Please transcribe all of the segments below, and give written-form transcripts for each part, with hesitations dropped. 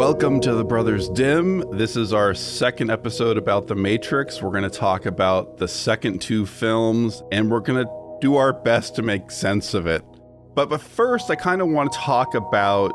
Welcome to the Brothers Dim. This is our second episode about The Matrix. We're going to talk about the second two films, and we're going to do our best to make sense of it. But first, I kind of want to talk about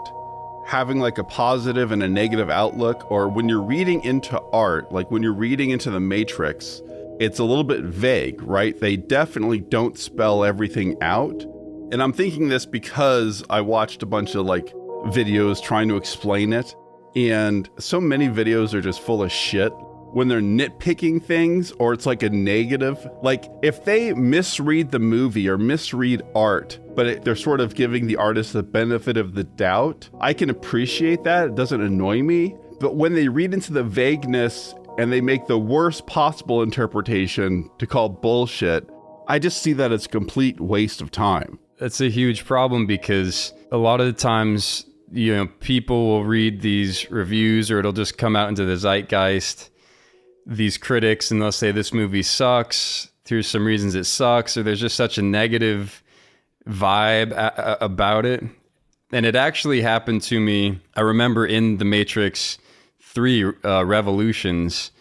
having like a positive and a negative outlook, or when you're reading into art, like when you're reading into The Matrix, it's a little bit vague, right? They definitely don't spell everything out. And I'm thinking this because I watched a bunch of like videos trying to explain it. And so many videos are just full of shit when they're nitpicking things, or it's like a negative. Like if they misread the movie or misread art, but they're sort of giving the artist the benefit of the doubt, I can appreciate that. It doesn't annoy me. But when they read into the vagueness and they make the worst possible interpretation to call bullshit, I just see that as a complete waste of time. It's a huge problem because a lot of the times, you know, people will read these reviews, or it'll just come out into the zeitgeist, these critics, and they'll say this movie sucks. Here's some reasons it sucks, or there's just such a negative vibe about it. And it actually happened to me. I remember in The Matrix 3 Revolutions,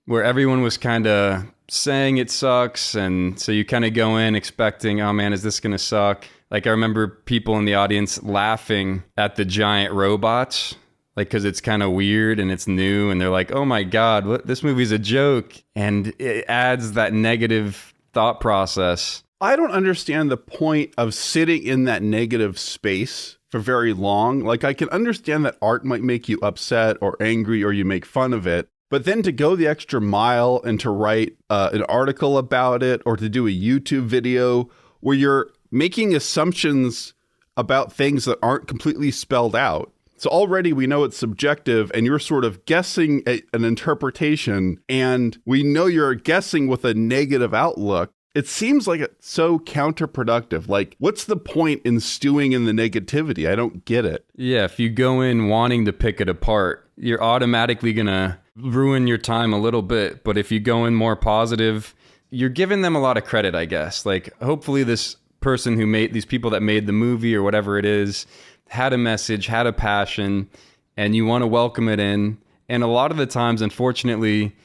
where everyone was kind of saying it sucks, and so you kind of go in expecting, oh man, is this gonna suck? Like I remember people in the audience laughing at the giant robots, like because it's kind of weird and it's new, and they're like, oh my god, this movie's a joke, and it adds that negative thought process. I don't understand the point of sitting in that negative space for very long. Like I can understand that art might make you upset or angry, or you make fun of it. But then to go the extra mile and to write an article about it, or to do a YouTube video where you're making assumptions about things that aren't completely spelled out. So already we know it's subjective, and you're sort of guessing an interpretation, and we know you're guessing with a negative outlook. It seems like it's so counterproductive. Like, what's the point in stewing in the negativity? I don't get it. Yeah, if you go in wanting to pick it apart, you're automatically going to ruin your time a little bit. But if you go in more positive, you're giving them a lot of credit, I guess. Like, hopefully this person who made, these people that made the movie or whatever it is, had a message, had a passion, and you want to welcome it in. And a lot of the times, unfortunately,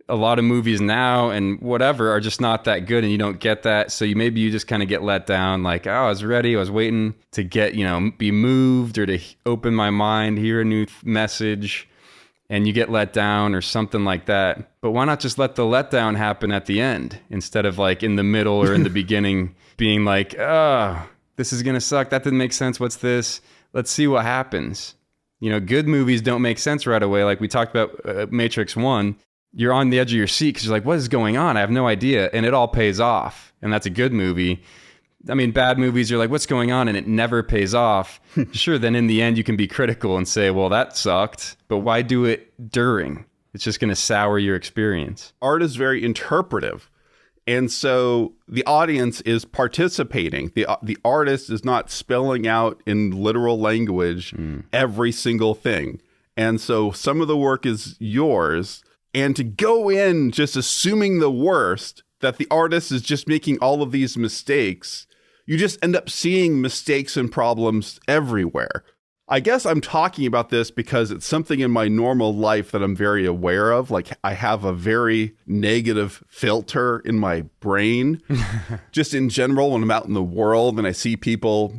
a lot of movies now and whatever are just not that good, and you don't get that. So maybe you just kind of get let down, like, oh, I was ready. I was waiting to get, be moved or to open my mind, hear a new message, and you get let down or something like that. But why not just let the letdown happen at the end instead of like in the middle or in the beginning being like, oh, this is going to suck. That didn't make sense. What's this? Let's see what happens. Good movies don't make sense right away. Like we talked about Matrix 1. You're on the edge of your seat because you're like, what is going on? I have no idea. And it all pays off. And that's a good movie. I mean, bad movies, you're like, what's going on? And it never pays off. Sure, then in the end, you can be critical and say, well, that sucked. But why do it during? It's just going to sour your experience. Art is very interpretive. And so the audience is participating. The artist is not spelling out in literal language every single thing. And so some of the work is yours. And to go in just assuming the worst, that the artist is just making all of these mistakes, you just end up seeing mistakes and problems everywhere. I guess I'm talking about this because it's something in my normal life that I'm very aware of. Like I have a very negative filter in my brain, just in general, when I'm out in the world and I see people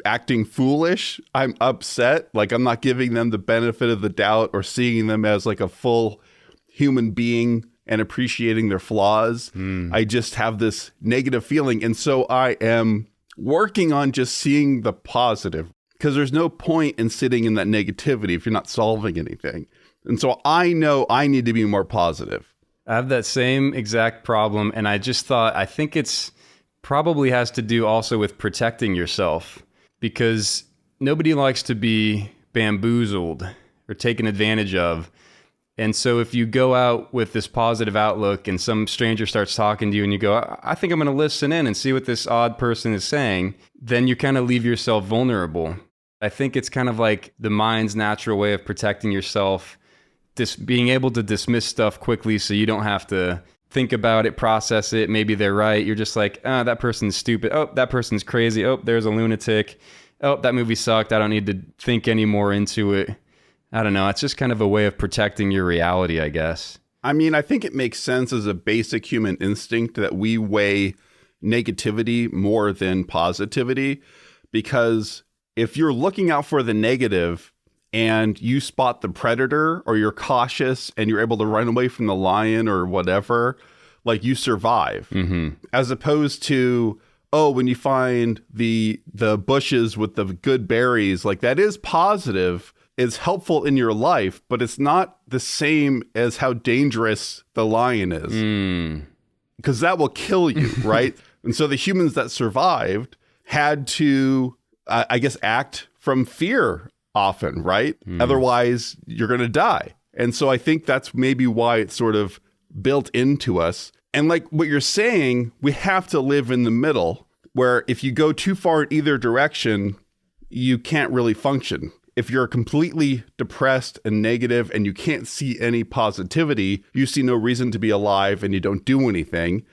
acting foolish, I'm upset. Like I'm not giving them the benefit of the doubt or seeing them as like a full human being and appreciating their flaws. I just have this negative feeling. And so I am working on just seeing the positive, because there's no point in sitting in that negativity if you're not solving anything. And so I know I need to be more positive. I have that same exact problem. And I just thought, I think it's probably has to do also with protecting yourself, because nobody likes to be bamboozled or taken advantage of. And so if you go out with this positive outlook and some stranger starts talking to you and you go, I think I'm going to listen in and see what this odd person is saying, then you kind of leave yourself vulnerable. I think it's kind of like the mind's natural way of protecting yourself, being able to dismiss stuff quickly so you don't have to think about it, process it. Maybe they're right. You're just like, that person's stupid. Oh, that person's crazy. Oh, there's a lunatic. Oh, that movie sucked. I don't need to think any more into it. I don't know. It's just kind of a way of protecting your reality, I guess. I mean, I think it makes sense as a basic human instinct that we weigh negativity more than positivity, because if you're looking out for the negative and you spot the predator, or you're cautious and you're able to run away from the lion or whatever, like, you survive. As opposed to, oh, when you find the bushes with the good berries, like, that is positive. It's helpful in your life, but it's not the same as how dangerous the lion is. Because that will kill you, right? And so the humans that survived had to, I guess, act from fear often, right? Otherwise, you're going to die. And so I think that's maybe why it's sort of built into us. And like what you're saying, we have to live in the middle, where if you go too far in either direction, you can't really function. If you're completely depressed and negative and you can't see any positivity, you see no reason to be alive and you don't do anything.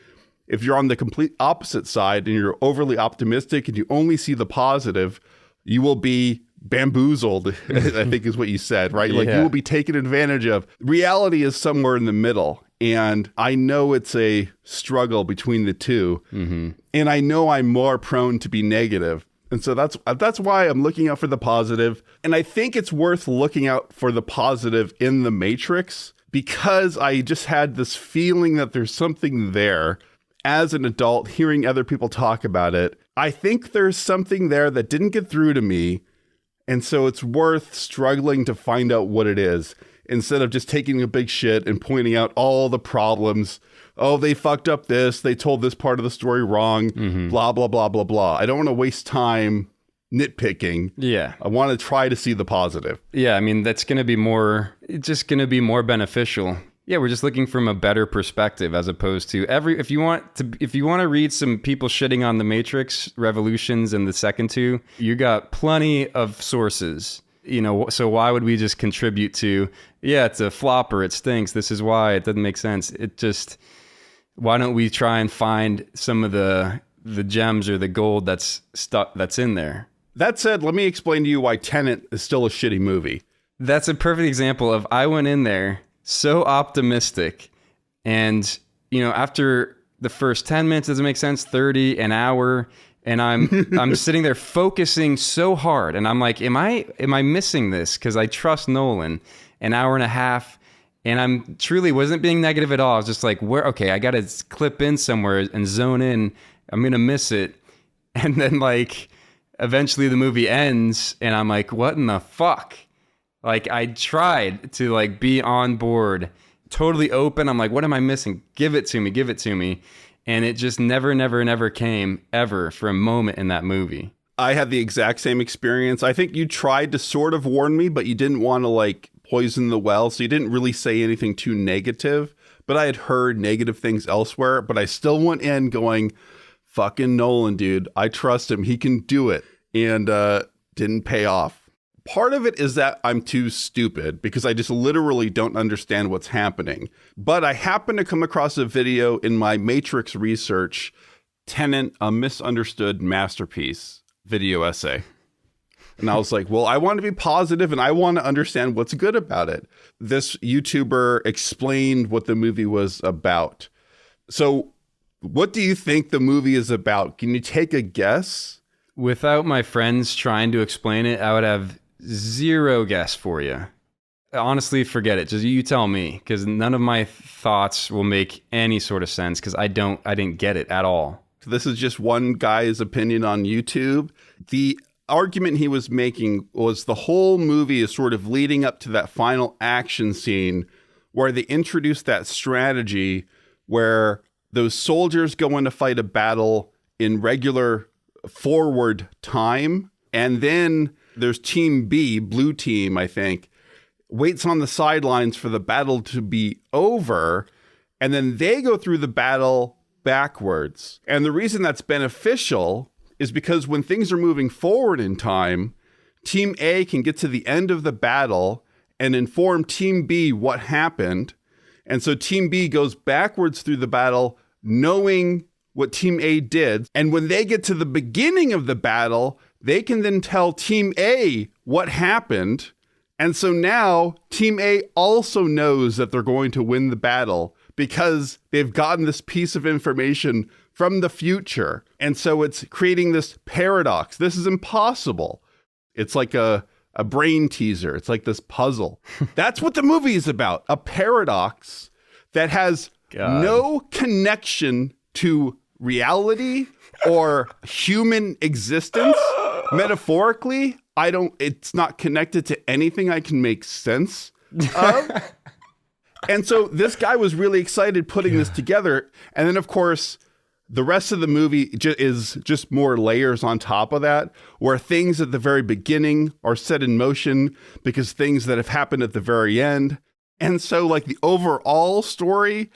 If you're on the complete opposite side and you're overly optimistic and you only see the positive, you will be bamboozled, I think is what you said, right? Like, you will be taken advantage of. Reality is somewhere in the middle. And I know it's a struggle between the two. And I know I'm more prone to be negative. And so that's why I'm looking out for the positive. And I think it's worth looking out for the positive in The Matrix, because I just had this feeling that there's something there. As an adult, hearing other people talk about it, I think there's something there that didn't get through to me. And so it's worth struggling to find out what it is, instead of just taking a big shit and pointing out all the problems. Oh, they fucked up this. They told this part of the story wrong. Blah, blah, blah, blah, blah. I don't want to waste time nitpicking. Yeah. I want to try to see the positive. Yeah, I mean, that's going to be it's just going to be more beneficial. Yeah, we're just looking from a better perspective, as opposed to if you want to read some people shitting on The Matrix, Revolutions, and the second two, you got plenty of sources. So why would we just contribute to, yeah, it's a flopper, it stinks, this is why, it doesn't make sense. Why don't we try and find some of the gems or the gold that's in there? That said, let me explain to you why Tenet is still a shitty movie. That's a perfect example of, I went in there so optimistic, and after the first 10 minutes doesn't make sense, 30, an hour, and I'm sitting there focusing so hard, and I'm like, am I missing this? Because I trust Nolan. An hour and a half, and I'm truly wasn't being negative at all. I was just like, okay, I gotta clip in somewhere and zone in. I'm gonna miss it. And then, like, eventually the movie ends, and I'm like, what in the fuck? Like, I tried to, like, be on board, totally open. I'm like, what am I missing? Give it to me. And it just never came, ever, for a moment in that movie. I had the exact same experience. I think you tried to sort of warn me, but you didn't want to, like, poison the well, so you didn't really say anything too negative. But I had heard negative things elsewhere, but I still went in going, fucking Nolan, dude. I trust him. He can do it. And didn't pay off. Part of it is that I'm too stupid, because I just literally don't understand what's happening. But I happened to come across a video in my Matrix research, Tenet, a misunderstood masterpiece video essay. And I was like, well, I want to be positive and I want to understand what's good about it. This YouTuber explained what the movie was about. So what do you think the movie is about? Can you take a guess? Without my friends trying to explain it, I would have zero guess for you. Honestly, forget it. Just you tell me, because none of my thoughts will make any sort of sense, because I didn't get it at all. This is just one guy's opinion on YouTube. The argument he was making was the whole movie is sort of leading up to that final action scene where they introduce that strategy where those soldiers go in to fight a battle in regular forward time, and then there's Team B, blue team, I think, waits on the sidelines for the battle to be over, and then they go through the battle backwards. And the reason that's beneficial is because when things are moving forward in time, Team A can get to the end of the battle and inform Team B what happened. And so Team B goes backwards through the battle knowing what Team A did. And when they get to the beginning of the battle, they can then tell Team A what happened, And so now Team A also knows that they're going to win the battle because they've gotten this piece of information from the future. And so it's creating this paradox. This is impossible. It's like a brain teaser. It's like this puzzle. That's what the movie is about. A paradox that has no connection to reality or human existence. Metaphorically, it's not connected to anything I can make sense of. And so this guy was really excited putting this together. And then, of course, the rest of the movie is just more layers on top of that, where things at the very beginning are set in motion because things that have happened at the very end. And so, like, the overall story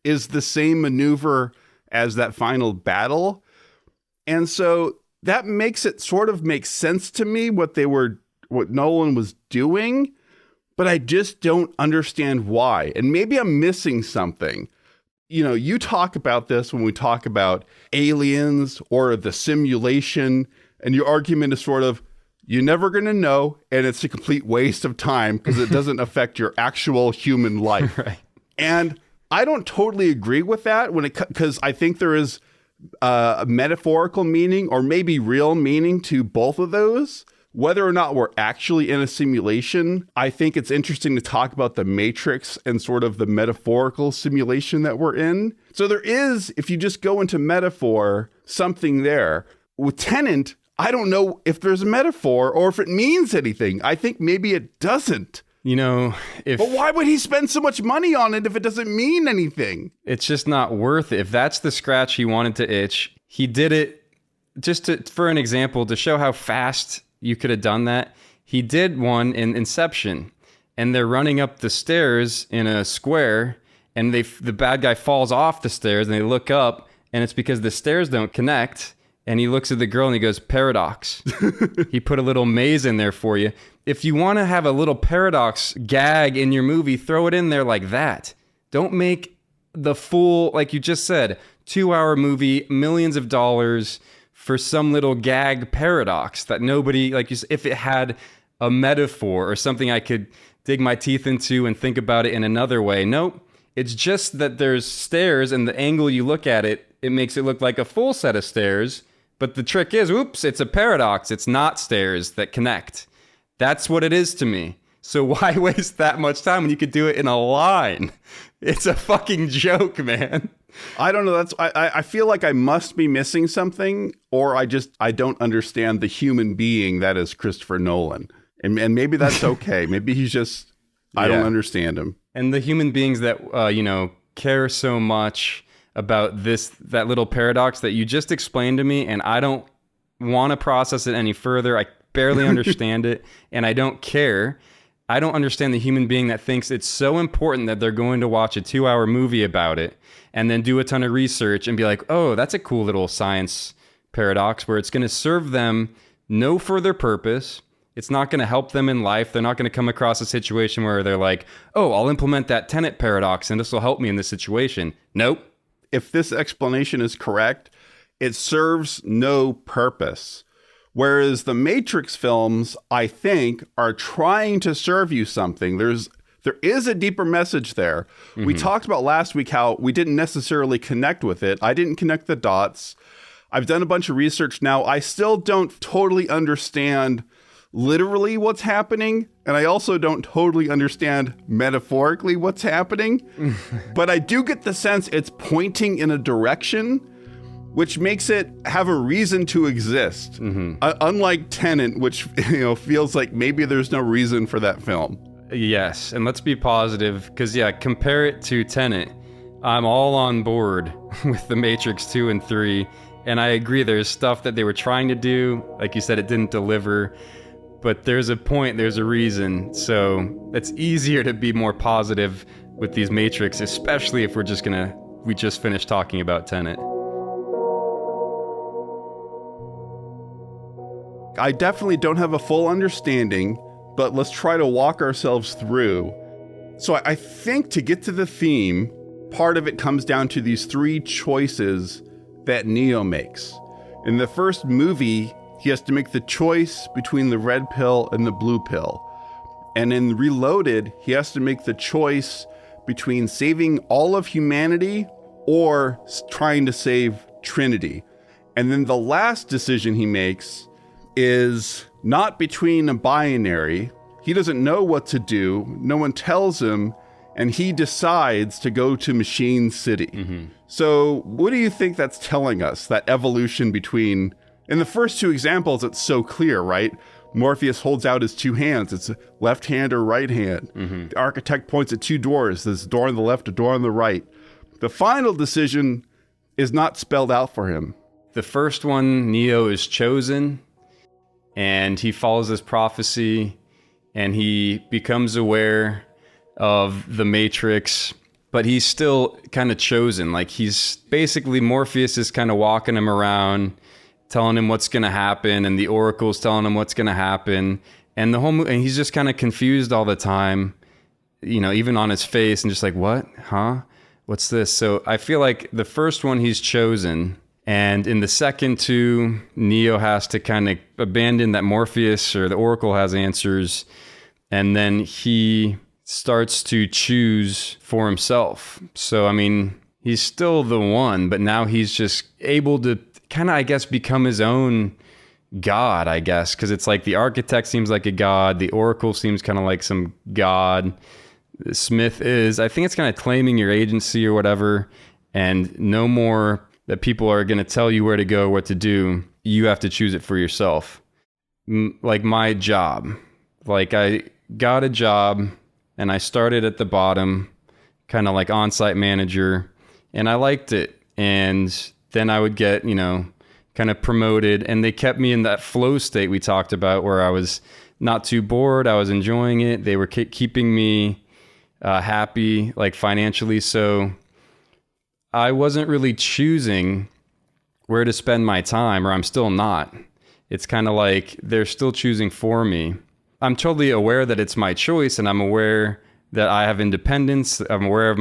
is the same maneuver as that final battle. And so that makes it sort of make sense to me what Nolan was doing, but I just don't understand why. And maybe I'm missing something. You know, you talk about this when we talk about aliens or the simulation, and your argument is sort of, you're never going to know, and it's a complete waste of time because it doesn't affect your actual human life. Right. And I don't totally agree with that because I think there is a metaphorical meaning or maybe real meaning to both of those. Whether or not we're actually in a simulation, I think it's interesting to talk about the Matrix and sort of the metaphorical simulation that we're in. So there is, if you just go into metaphor, something there. With Tenet, I don't know if there's a metaphor or if it means anything. I think maybe it doesn't. You know, But why would he spend so much money on it if it doesn't mean anything? It's just not worth it. If that's the scratch he wanted to itch, he did it for an example, to show how fast you could have done that. He did one in Inception, and they're running up the stairs in a square, and the bad guy falls off the stairs, and they look up, and it's because the stairs don't connect. And he looks at the girl and he goes, paradox. He put a little maze in there for you. If you want to have a little paradox gag in your movie, throw it in there like that. Don't make the full, like you just said, 2-hour movie, millions of dollars for some little gag paradox that nobody, like you said, if it had a metaphor or something I could dig my teeth into and think about it in another way. Nope. It's just that there's stairs, and the angle you look at it, it makes it look like a full set of stairs. But the trick is, oops, it's a paradox. It's not stairs that connect. That's what it is to me. So why waste that much time when you could do it in a line? It's a fucking joke, man. I don't know. I feel like I must be missing something, or I don't understand the human being that is Christopher Nolan. And maybe that's okay. Maybe he's just, I don't understand him. And the human beings that, care so much about that little paradox that you just explained to me, and I don't want to process it any further. I barely understand it, and I don't care. I don't understand the human being that thinks it's so important that they're going to watch a 2-hour movie about it and then do a ton of research and be like, oh, that's a cool little science paradox where it's going to serve them no further purpose. It's not going to help them in life. They're not going to come across a situation where they're like, oh, I'll implement that Tenet paradox and this will help me in this situation. Nope. If this explanation is correct, it serves no purpose. Whereas the Matrix films, I think, are trying to serve you something. There is a deeper message there. Mm-hmm. We talked about last week how we didn't necessarily connect with it. I didn't connect the dots. I've done a bunch of research now. I still don't totally understand literally what's happening, and I also don't totally understand metaphorically what's happening. But I do get the sense it's pointing in a direction, which makes it have a reason to exist. Mm-hmm. Unlike Tenet, which feels like maybe there's no reason for that film. Yes, and let's be positive, because compare it to Tenet. I'm all on board with The Matrix 2 and 3, and I agree there's stuff that they were trying to do. Like you said, it didn't deliver. But there's a point, there's a reason. So it's easier to be more positive with these Matrix, especially if we just finished talking about Tenet. I definitely don't have a full understanding, but let's try to walk ourselves through. So I think to get to the theme, part of it comes down to these 3 choices that Neo makes. In the first movie, he has to make the choice between the red pill and the blue pill. And in Reloaded, he has to make the choice between saving all of humanity or trying to save Trinity. And then the last decision he makes is not between a binary. He doesn't know what to do. No one tells him. And he decides to go to Machine City. So what do you think that's telling us? That evolution between, in the first two examples, it's so clear, right? Morpheus holds out his two hands. It's left hand or right hand. The architect points at two doors. There's a door on the left, a door on the right. The final decision is not spelled out for him. The first one, Neo is chosen, and he follows this prophecy, and he becomes aware of the Matrix, but he's still kind of chosen. Like, he's basically, Morpheus is kind of walking him around, telling him what's going to happen, and the Oracle's telling him what's going to happen, and and he's just kind of confused all the time, you know, even on his face, and just like, what? Huh? What's this? So I feel like the first one, he's chosen, and in the second two, Neo has to kind of abandon that Morpheus or the Oracle has answers, and then he starts to choose for himself. So, I mean, he's still the one, but now he's just able to kind of, I guess, become his own god, I guess, because it's like the architect seems like a god, the Oracle seems kind of like some god, the Smith is, I think it's kind of claiming your agency or whatever, and no more that people are going to tell you where to go, what to do. You have to choose it for yourself. Like my job, like I got a job and I started at the bottom, kind of like on-site manager, and I liked it. And then I would get, you know, kind of promoted, and they kept me in that flow state we talked about where I was not too bored. I was enjoying it. They were keeping me happy, like financially. So I wasn't really choosing where to spend my time, or I'm still not. It's kind of like they're still choosing for me. I'm totally aware that it's my choice, and I'm aware that I have independence. I'm aware of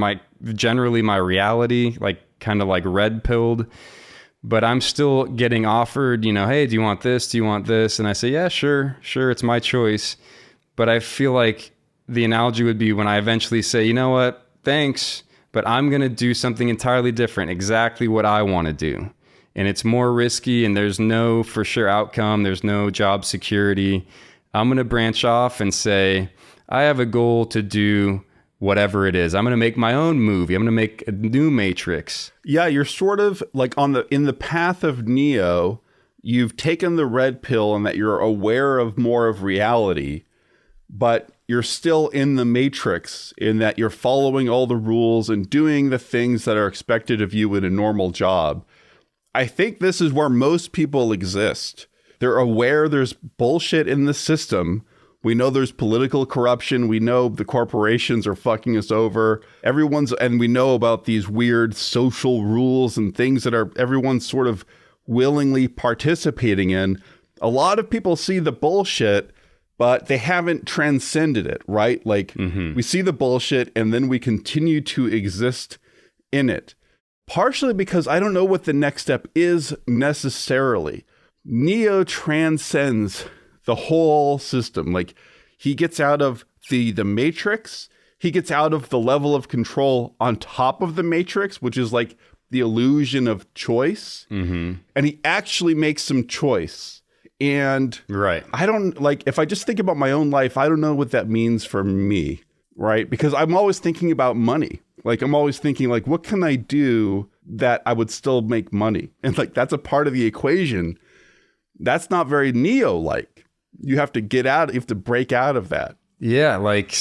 generally my reality, like kind of like red pilled, but I'm still getting offered, you know, hey, do you want this? Do you want this? And I say, yeah, sure, it's my choice. But I feel like the analogy would be when I eventually say, you know what, thanks, but I'm going to do something entirely different, exactly what I want to do. And it's more risky, and there's no for sure outcome. There's no job security. I'm going to branch off and say, I have a goal to do whatever it is. I'm going to make my own movie. I'm going to make a new Matrix. Yeah, you're sort of like in the path of Neo, you've taken the red pill and that you're aware of more of reality, but you're still in the Matrix in that you're following all the rules and doing the things that are expected of you in a normal job. I think this is where most people exist. They're aware there's bullshit in the system. We know there's political corruption. We know the corporations are fucking us over. And we know about these weird social rules and things that everyone's sort of willingly participating in. A lot of people see the bullshit, but they haven't transcended it, right? Like we see the bullshit and then we continue to exist in it. Partially because I don't know what the next step is necessarily. Neo transcends the whole system. Like, he gets out of the Matrix. He gets out of the level of control on top of the Matrix, which is like the illusion of choice. And he actually makes some choice. And right. I don't, like, if I just think about my own life, I don't know what that means for me, right? Because I'm always thinking about money. Like, I'm always thinking, like, what can I do that I would still make money? And like, that's a part of the equation. That's not very Neo-like. You have to you have to break out of that. Yeah, like,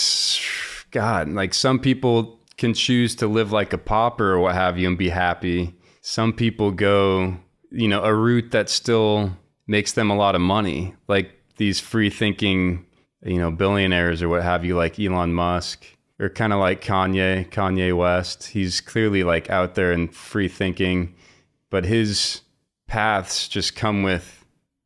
God, like some people can choose to live like a pauper or what have you and be happy. Some people go, you know, a route that still makes them a lot of money. Like these free thinking, you know, billionaires or what have you, like Elon Musk, or kind of like Kanye West. He's clearly like out there and free thinking, but his paths just come with,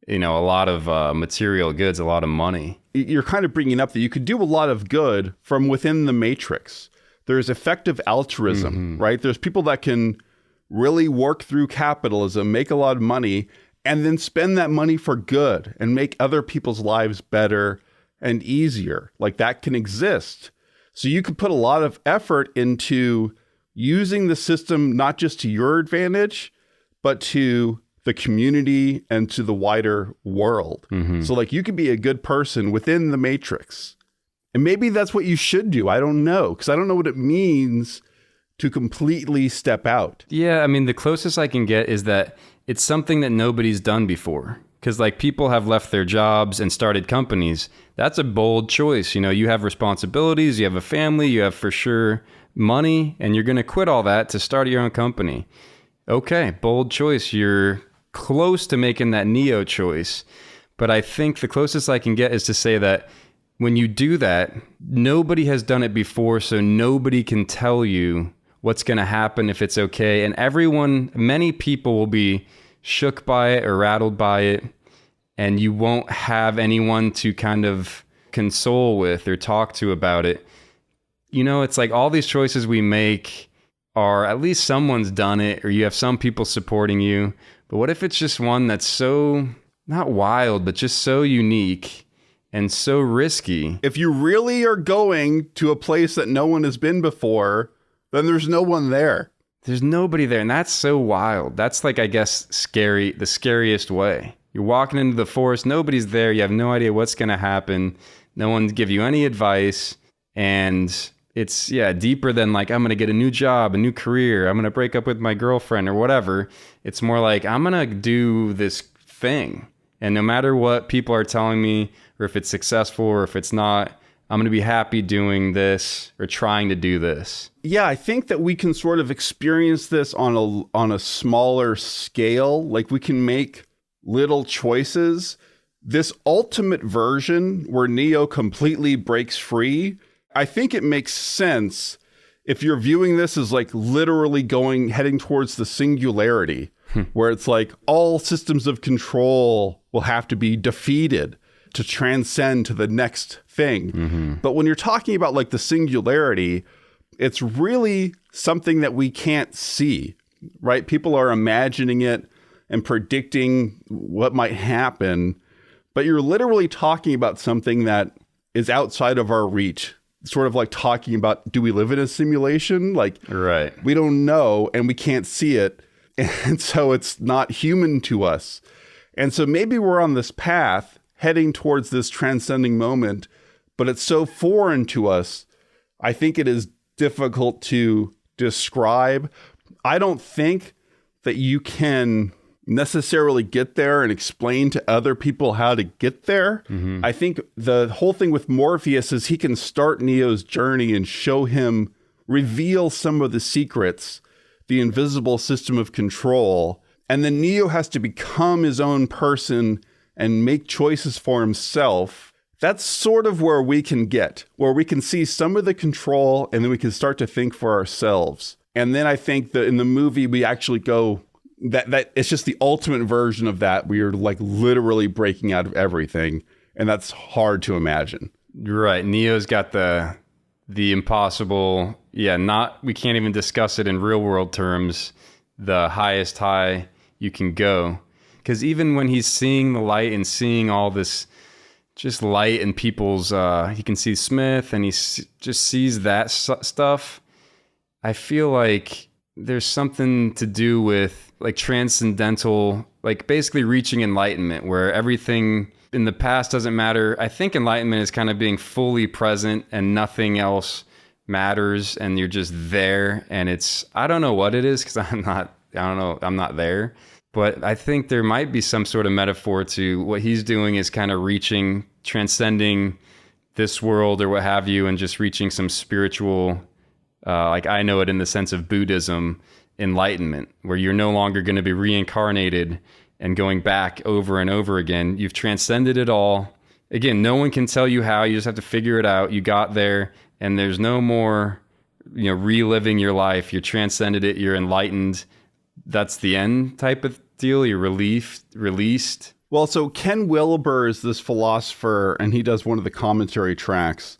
you know, a lot of material goods, a lot of money. You're kind of bringing up that you could do a lot of good from within the Matrix. There's effective altruism, right? There's people that can really work through capitalism, make a lot of money, and then spend that money for good and make other people's lives better and easier. Like that can exist. So you could put a lot of effort into using the system, not just to your advantage, but to the community and to the wider world. So like you could be a good person within the matrix. And maybe that's what you should do. I don't know, because I don't know what it means to completely step out. Yeah, I mean, the closest I can get is that it's something that nobody's done before. Because like people have left their jobs and started companies. That's a bold choice. You know, you have responsibilities, you have a family, you have for sure money, and you're going to quit all that to start your own company. Okay, bold choice. You're close to making that Neo choice. But I think the closest I can get is to say that when you do that, nobody has done it before, so nobody can tell you what's going to happen, if it's okay. And many people will be shook by it or rattled by it, and you won't have anyone to kind of console with or talk to about it. You know, it's like all these choices we make are at least someone's done it, or you have some people supporting you. But what if it's just one that's so, not wild, but just so unique and so risky? If you really are going to a place that no one has been before, then there's no one there. There's nobody there. And that's so wild. That's like, I guess, scary, the scariest way. You're walking into the forest, nobody's there. You have no idea what's going to happen. No one give you any advice. And it's, deeper than like, I'm going to get a new job, a new career. I'm going to break up with my girlfriend or whatever. It's more like, I'm going to do this thing. And no matter what people are telling me, or if it's successful or if it's not, I'm going to be happy doing this or trying to do this. Yeah, I think that we can sort of experience this on a smaller scale. Like we can make little choices. This ultimate version where Neo completely breaks free, I think it makes sense if you're viewing this as like literally heading towards the singularity, where it's like all systems of control will have to be defeated to transcend to the next thing. But when you're talking about like the singularity, it's really something that we can't see, right? People are imagining it and predicting what might happen, but you're literally talking about something that is outside of our reach. Sort of like talking about, do we live in a simulation? Like, right. We don't know and we can't see it. And so it's not human to us. And so maybe we're on this path heading towards this transcending moment, but it's so foreign to us. I think it is difficult to describe. I don't think that you can necessarily get there and explain to other people how to get there. I think the whole thing with Morpheus is he can start Neo's journey and reveal some of the secrets, the invisible system of control. And then Neo has to become his own person and make choices for himself. That's sort of where we can see some of the control, and then we can start to think for ourselves. And then I think that in the movie, we actually go, that it's just the ultimate version of that. We are like literally breaking out of everything. And that's hard to imagine. Right. Neo's got the impossible, we can't even discuss it in real world terms, the highest high you can go. Because even when he's seeing the light and seeing all this just light in people's, he can see Smith and he just sees that stuff. I feel like there's something to do with like transcendental, like basically reaching enlightenment, where everything in the past doesn't matter. I think enlightenment is kind of being fully present and nothing else matters, and you're just there. And I don't know what it is, because I'm not there. But I think there might be some sort of metaphor to what he's doing is kind of reaching, transcending this world or what have you, and just reaching some spiritual, like I know it in the sense of Buddhism, enlightenment, where you're no longer going to be reincarnated and going back over and over again. You've transcended it all. Again, no one can tell you how. You just have to figure it out. You got there, and there's no more, reliving your life. You transcended it. You're enlightened. That's the end type of deal. You're released. Well, so Ken Wilber is this philosopher, and he does one of the commentary tracks,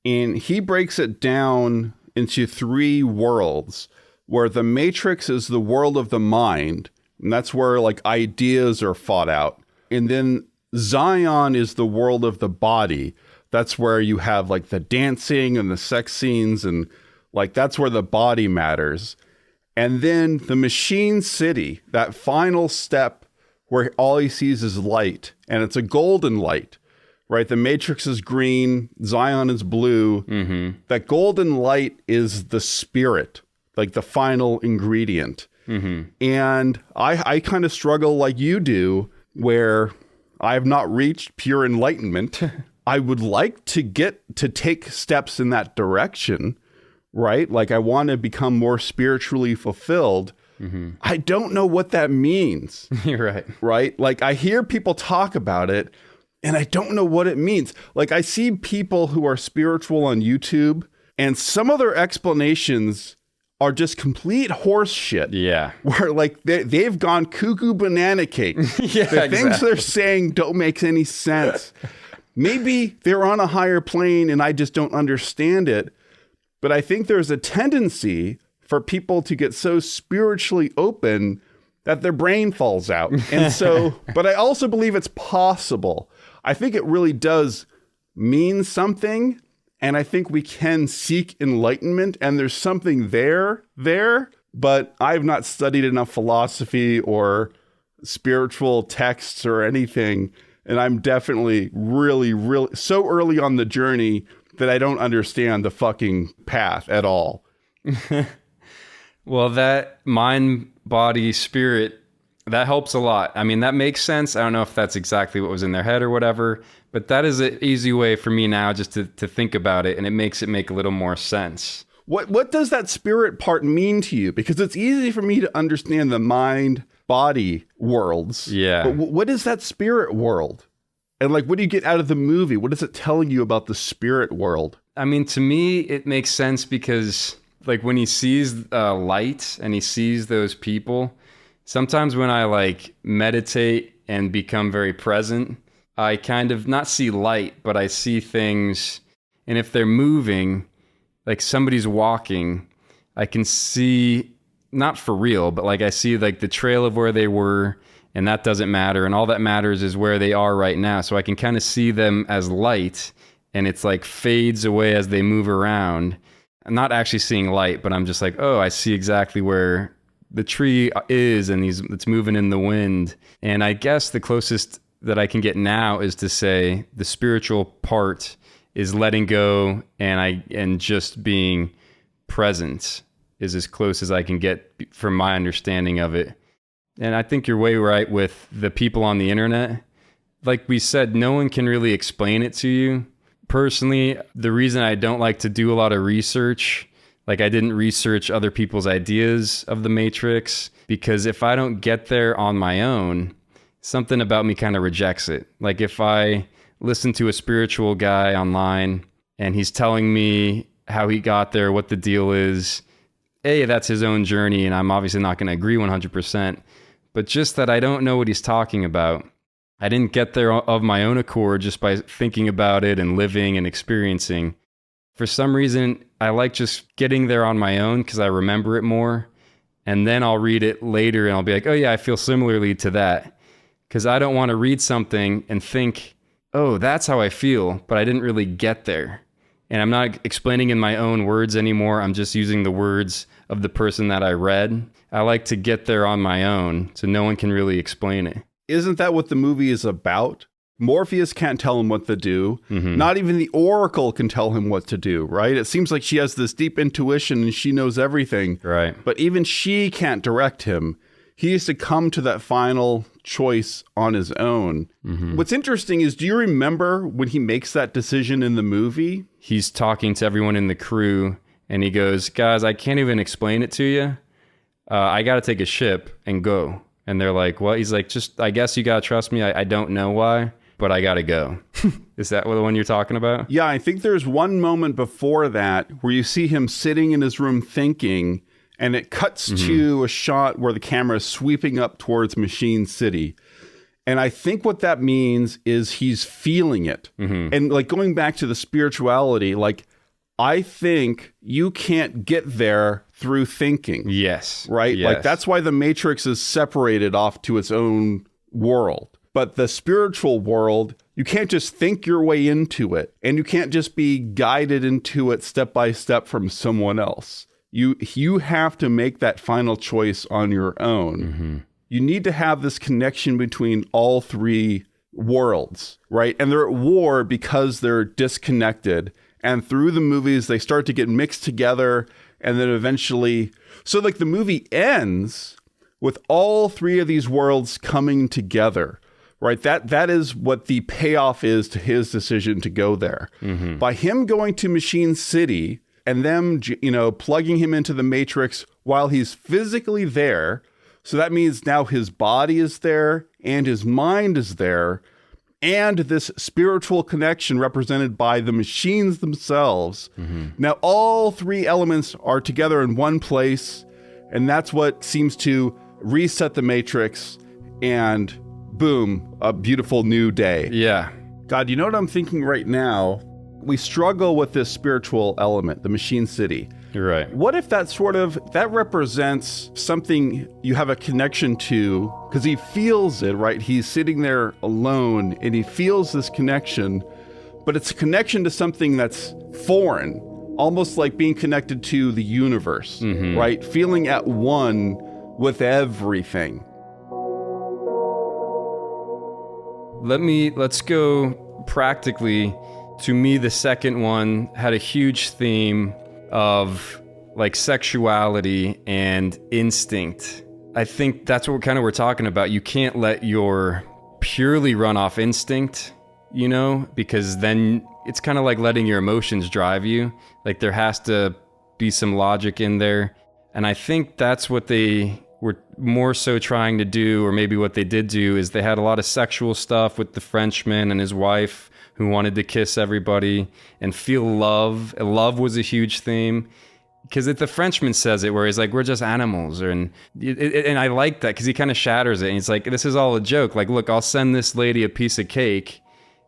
and he breaks it down into 3 worlds, where the Matrix is the world of the mind, and that's where like ideas are fought out. And then Zion is the world of the body, That's where you have like the dancing and the sex scenes, and like that's where the body matters. And then the machine city, that final step where all he sees is light, and it's a golden light, right? The Matrix is green, Zion is blue. Mm-hmm. That golden light is the spirit, like the final ingredient. Mm-hmm. And I kind of struggle like you do, where I have not reached pure enlightenment. I would like to get to take steps in that direction, right? Like I want to become more spiritually fulfilled. Mm-hmm. I don't know what that means. You're right. Right? Like I hear people talk about it and I don't know what it means. Like I see people who are spiritual on YouTube and some of their explanations are just complete horse shit. Yeah. Where like they've gone cuckoo banana cake. Yeah, the things they're saying don't make any sense. Maybe they're on a higher plane and I just don't understand it. But I think there's a tendency for people to get so spiritually open that their brain falls out. And so, but I also believe it's possible. I think it really does mean something. And I think we can seek enlightenment, and there's something there, but I've not studied enough philosophy or spiritual texts or anything. And I'm definitely really so early on the journey that I don't understand the fucking path at all. Well, that mind, body, spirit, that helps a lot. I mean, that makes sense. I don't know if that's exactly what was in their head or whatever, but that is an easy way for me now just to think about it, and it makes it make a little more sense. What does that spirit part mean to you? Because it's easy for me to understand the mind, body worlds. Yeah. But what is that spirit world? And like, what do you get out of the movie? What is it telling you about the spirit world? I mean, to me, it makes sense because like when he sees light and he sees those people, sometimes when I like meditate and become very present, I kind of not see light, but I see things. And if they're moving, like somebody's walking, I can see, not for real, but like I see like the trail of where they were, and that doesn't matter. And all that matters is where they are right now. So I can kind of see them as light, and it's like fades away as they move around. I'm not actually seeing light, but I'm just like, oh, I see exactly where the tree is, and it's moving in the wind. And I guess the closest that I can get now is to say the spiritual part is letting go and just being present is as close as I can get from my understanding of it. And I think you're way right with the people on the internet. Like we said, no one can really explain it to you. Personally, the reason I don't like to do a lot of research, like I didn't research other people's ideas of the Matrix, because if I don't get there on my own, something about me kind of rejects it. Like if I listen to a spiritual guy online and he's telling me how he got there, what the deal is, that's his own journey, and I'm obviously not going to agree 100%, but just that I don't know what he's talking about. I didn't get there of my own accord just by thinking about it and living and experiencing. For some reason, I like just getting there on my own because I remember it more. And then I'll read it later and I'll be like, oh yeah, I feel similarly to that. Because I don't want to read something and think, oh, that's how I feel, but I didn't really get there. And I'm not explaining in my own words anymore. I'm just using the words of the person that I read. I like to get there on my own so no one can really explain it. Isn't that what the movie is about? Morpheus can't tell him what to do. Mm-hmm. Not even the Oracle can tell him what to do, right? It seems like she has this deep intuition and she knows everything. Right. But even she can't direct him. He has to come to that final choice on his own. Mm-hmm. What's interesting is, do you remember when he makes that decision in the movie? He's talking to everyone in the crew and he goes, guys, I can't even explain it to you. I got to take a ship and go. And they're like, what? He's like, just, I guess you got to trust me. I don't know why, but I got to go. Is that the one you're talking about? Yeah, I think there's one moment before that where you see him sitting in his room thinking, and it cuts to a shot where the camera is sweeping up towards Machine City. And I think what that means is he's feeling it. Mm-hmm. And like going back to the spirituality, like I think you can't get there through thinking. Yes. Right? Yes. Like that's why the Matrix is separated off to its own world. But the spiritual world, You can't just think your way into it, and you can't just be guided into it step by step from someone else. You have to make that final choice on your own. Mm-hmm. You need to have this connection between all three worlds, right? And they're at war because they're disconnected. And through the movies, they start to get mixed together, and then eventually... So like the movie ends with all three of these worlds coming together. Right, that is what the payoff is to his decision to go there. Mm-hmm. By him going to Machine City and them, plugging him into the Matrix while he's physically there. So that means now his body is there and his mind is there, and this spiritual connection represented by the machines themselves. Mm-hmm. Now all three elements are together in one place, and that's what seems to reset the Matrix, and boom, a beautiful new day. Yeah. God, you know what I'm thinking right now? We struggle with this spiritual element, the Machine City. You're right. What if that represents something you have a connection to, because he feels it, right? He's sitting there alone and he feels this connection, but it's a connection to something that's foreign, almost like being connected to the universe, mm-hmm. right? Feeling at one with everything. Let's go practically. To me, the second one had a huge theme of like sexuality and instinct. I think that's what we're talking about. You can't let your purely run off instinct, because then it's kind of like letting your emotions drive you. Like there has to be some logic in there. And I think that's what they were more so trying to do, or maybe what they did do, is they had a lot of sexual stuff with the Frenchman and his wife who wanted to kiss everybody and feel love. Love was a huge theme, because the Frenchman says it where he's like, we're just animals. And I like that because he kind of shatters it. And he's like, this is all a joke. Like, look, I'll send this lady a piece of cake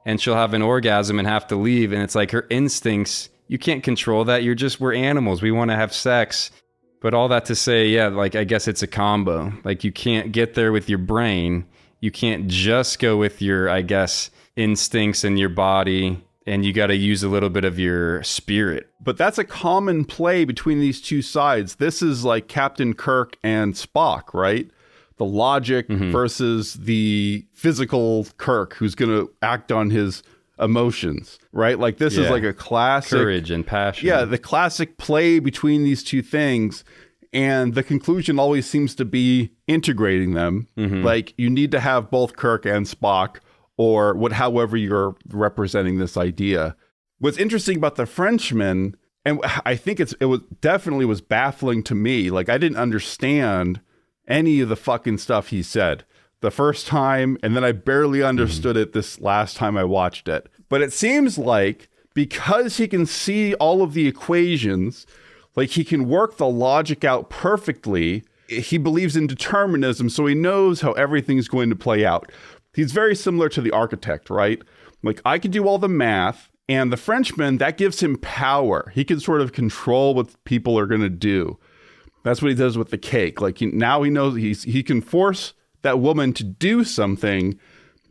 and she'll have an orgasm and have to leave. And it's like her instincts, you can't control that. We're animals. We want to have sex. But all that to say, yeah, like, I guess it's a combo. Like, you can't get there with your brain. You can't just go with your, I guess, instincts and your body. And you got to use a little bit of your spirit. But that's a common play between these two sides. This is like Captain Kirk and Spock, right? The logic mm-hmm. versus the physical Kirk, who's going to act on his emotions, right? Like this is like a classic courage and passion. Yeah, the classic play between these two things, and the conclusion always seems to be integrating them. Mm-hmm. Like you need to have both Kirk and Spock, or however you're representing this idea. What's interesting about the Frenchman, and I think it was definitely baffling to me. Like I didn't understand any of the fucking stuff he said the first time, and then I barely understood it this last time I watched it. But it seems like because he can see all of the equations, like he can work the logic out perfectly, he believes in determinism, so he knows how everything's going to play out. He's very similar to the architect, right? Like I can do all the math, and the Frenchman, that gives him power. He can sort of control what people are going to do. That's what he does with the cake. Like now he knows he can force that woman to do something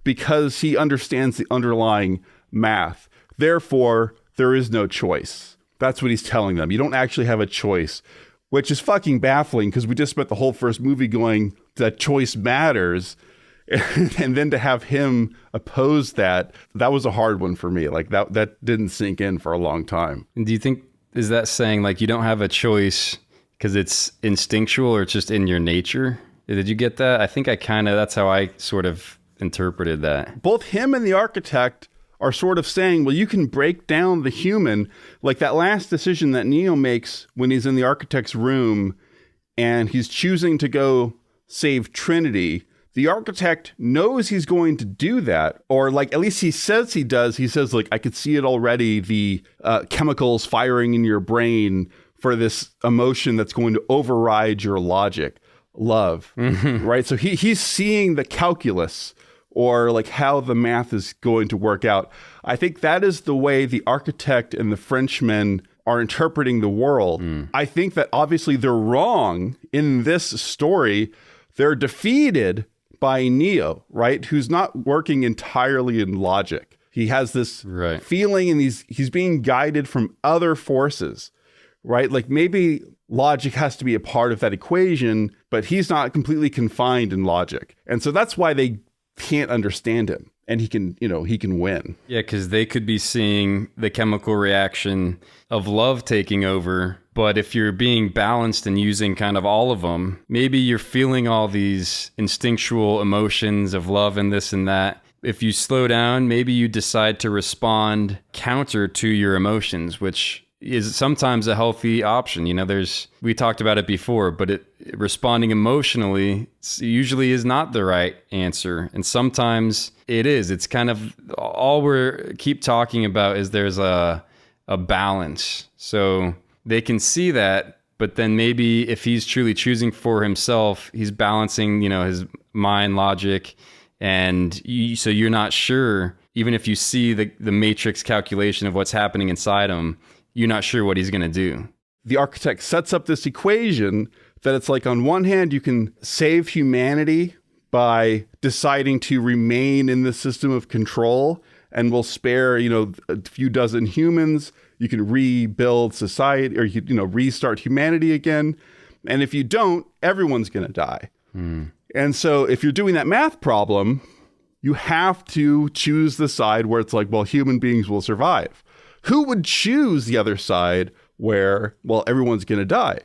because he understands the underlying math. Therefore, there is no choice. That's what he's telling them. You don't actually have a choice, which is fucking baffling because we just spent the whole first movie going that choice matters. And then to have him oppose that was a hard one for me. Like that didn't sink in for a long time. And do you think, is that saying like you don't have a choice because it's instinctual or it's just in your nature? Did you get that? I think that's how I sort of interpreted that. Both him and the architect are sort of saying, well, you can break down the human. Like that last decision that Neo makes when he's in the architect's room and he's choosing to go save Trinity. The architect knows he's going to do that, or like at least he says he does. He says, like, I could see it already, the chemicals firing in your brain for this emotion that's going to override your logic. Love, mm-hmm. right? So he's seeing the calculus or like how the math is going to work out. I think that is the way the architect and the Frenchman are interpreting the world. I think that obviously they're wrong in this story. They're defeated by Neo, right? Who's not working entirely in logic. He has this feeling, and he's being guided from other forces, right? Like maybe logic has to be a part of that equation, but he's not completely confined in logic. And so that's why they can't understand him. And he can win. Yeah, because they could be seeing the chemical reaction of love taking over. But if you're being balanced and using kind of all of them, maybe you're feeling all these instinctual emotions of love and this and that. If you slow down, maybe you decide to respond counter to your emotions, which is sometimes a healthy option. We talked about it before, but responding emotionally usually is not the right answer. And sometimes it is. It's kind of all keep talking about is there's a balance. So they can see that, but then maybe if he's truly choosing for himself, he's balancing, his mind, logic, and so you're not sure, even if you see the matrix calculation of what's happening inside him, you're not sure what he's going to do. The architect sets up this equation that it's like, on one hand, you can save humanity by deciding to remain in the system of control, and will spare, a few dozen humans. You can rebuild society, or restart humanity again. And if you don't, everyone's going to die. And so if you're doing that math problem, you have to choose the side where it's like, well, human beings will survive. Who would choose the other side where, well, everyone's going to die?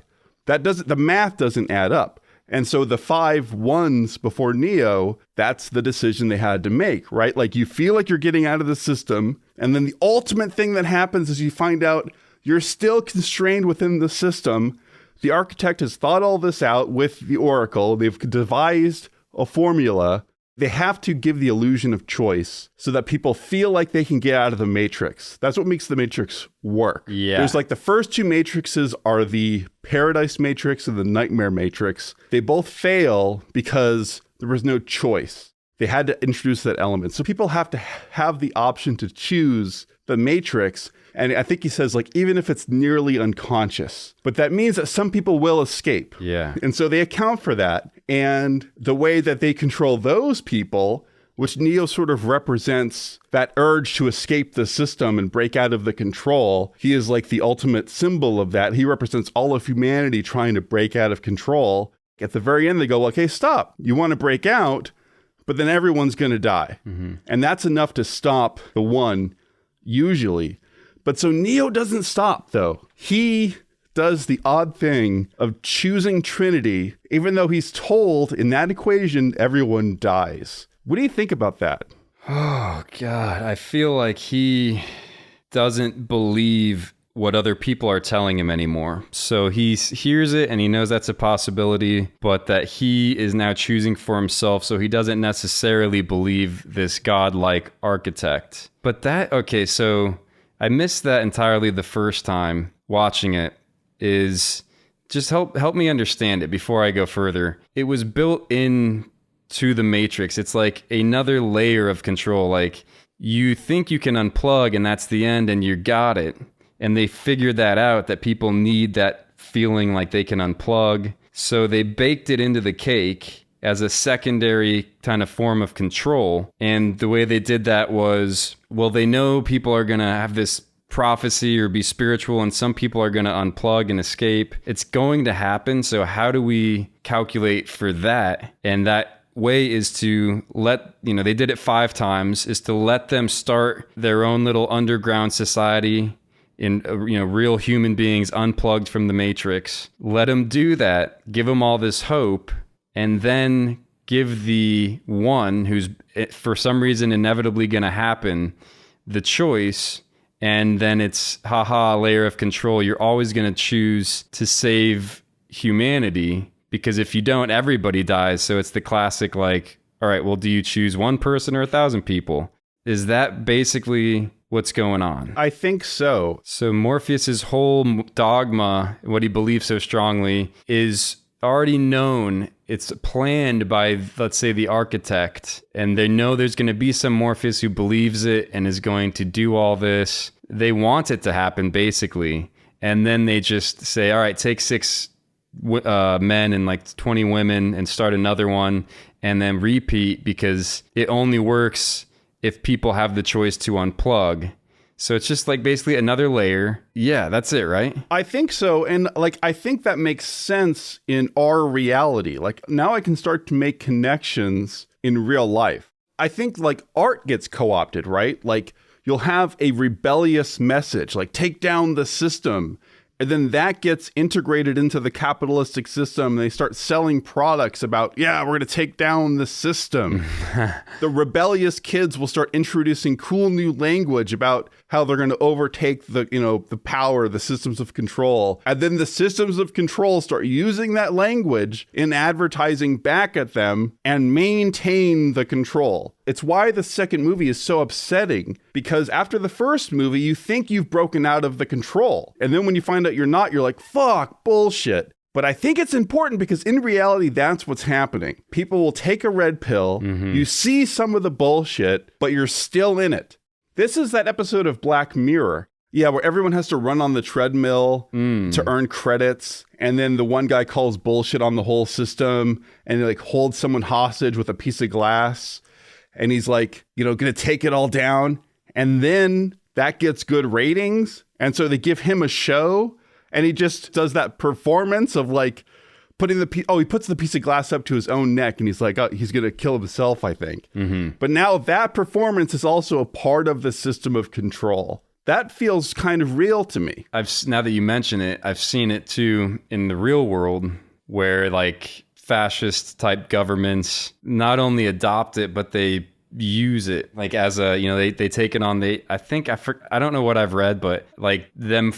The math doesn't add up. And so the 5 ones before Neo, that's the decision they had to make, right? Like, you feel like you're getting out of the system, and then the ultimate thing that happens is you find out you're still constrained within the system. The architect has thought all this out with the Oracle. They've devised a formula. They have to give the illusion of choice so that people feel like they can get out of the matrix. That's what makes the matrix work. Yeah. There's like the first 2 matrices are the paradise matrix and the nightmare matrix. They both fail because there was no choice. They had to introduce that element. So people have to have the option to choose the matrix. And I think he says, like, even if it's nearly unconscious, but that means that some people will escape. Yeah. And so they account for that. And the way that they control those people, which Neo sort of represents that urge to escape the system and break out of the control. He is like the ultimate symbol of that. He represents all of humanity trying to break out of control. At the very end, they go, okay, stop. You want to break out, but then everyone's going to die. Mm-hmm. And that's enough to stop the one, usually. But so Neo doesn't stop, though. He does the odd thing of choosing Trinity, even though he's told in that equation, everyone dies. What do you think about that? Oh, God. I feel like he doesn't believe what other people are telling him anymore. So he hears it and he knows that's a possibility, but that he is now choosing for himself. So he doesn't necessarily believe this godlike architect. But okay, so I missed that entirely the first time watching it. Is just help me understand it before I go further. It was built in to the Matrix. It's like another layer of control. Like, you think you can unplug and that's the end and you got it. And they figured that out, that people need that feeling like they can unplug. So they baked it into the cake as a secondary kind of form of control. And the way they did that was, well, they know people are going to have this prophecy or be spiritual, and some people are going to unplug and escape. It's going to happen. So how do we calculate for that? And that way is to they did it 5 times, is to let them start their own little underground society in, real human beings unplugged from the Matrix. Let them do that, give them all this hope, and then give the one who's for some reason inevitably going to happen the choice. And then it's, layer of control. You're always going to choose to save humanity, because if you don't, everybody dies. So it's the classic, like, all right, well, do you choose one person or 1,000 people? Is that basically what's going on? I think so. So Morpheus's whole dogma, what he believes so strongly, is already known. It's planned by, let's say, the architect, and they know there's going to be some Morpheus who believes it and is going to do all this. They want it to happen, basically. And then they just say, all right, take 6 men and like 20 women and start another one. and then repeat because it only works if people have the choice to unplug. So it's just like basically another layer. Yeah, that's it, right? I think so. And like, I think that makes sense in our reality. Like now I can start to make connections in real life. I think like art gets co-opted, right? Like you'll have a rebellious message, like take down the system. And then that gets integrated into the capitalistic system. They start selling products about, yeah, we're going to take down the system. The rebellious kids will start introducing cool new language about how they're going to overtake the, the power, the systems of control. And then the systems of control start using that language in advertising back at them and maintain the control. It's why the second movie is so upsetting, because after the first movie, you think you've broken out of the control. And then when you find out you're not, you're like, fuck, bullshit. But I think it's important because in reality, that's what's happening. People will take a red pill. You see some of the bullshit, but you're still in it. This is that episode of Black Mirror. Yeah, where everyone has to run on the treadmill to earn credits. And then the one guy calls bullshit on the whole system and he like holds someone hostage with a piece of glass. And he's like, going to take it all down. And then that gets good ratings. And so they give him a show and he just does that performance of like putting he puts the piece of glass up to his own neck and he's like, oh, he's going to kill himself, I think. But now that performance is also a part of the system of control. That feels kind of real to me. Now that you mention it, I've seen it too in the real world where like fascist type governments not only adopt it, but they use it like as a, they take it on. I don't know what I've read, but like them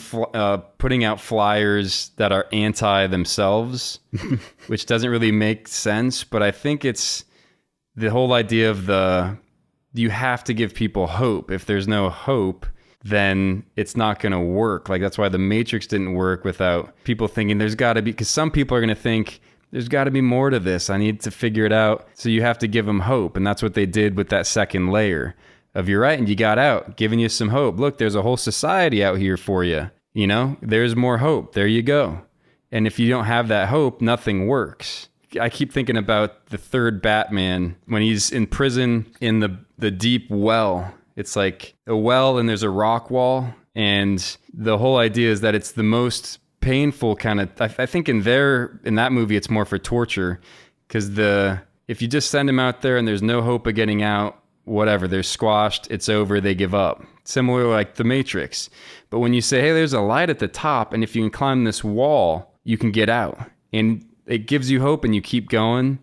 putting out flyers that are anti themselves, which doesn't really make sense. But I think it's the whole idea of you have to give people hope. If there's no hope, then it's not going to work. Like that's why the Matrix didn't work without people thinking there's got to be, because some people are going to think there's got to be more to this. I need to figure it out. So you have to give them hope. And that's what they did with that second layer of you're right. And you got out, giving you some hope. Look, there's a whole society out here for you. There's more hope. There you go. And if you don't have that hope, nothing works. I keep thinking about the third Batman when he's in prison in the deep well. It's like a well and there's a rock wall. And the whole idea is that it's the most painful kind of, I think in that movie, it's more for torture because if you just send them out there and there's no hope of getting out, whatever, they're squashed, it's over, they give up. Similar like the Matrix. But when you say, hey, there's a light at the top and if you can climb this wall, you can get out. And it gives you hope and you keep going.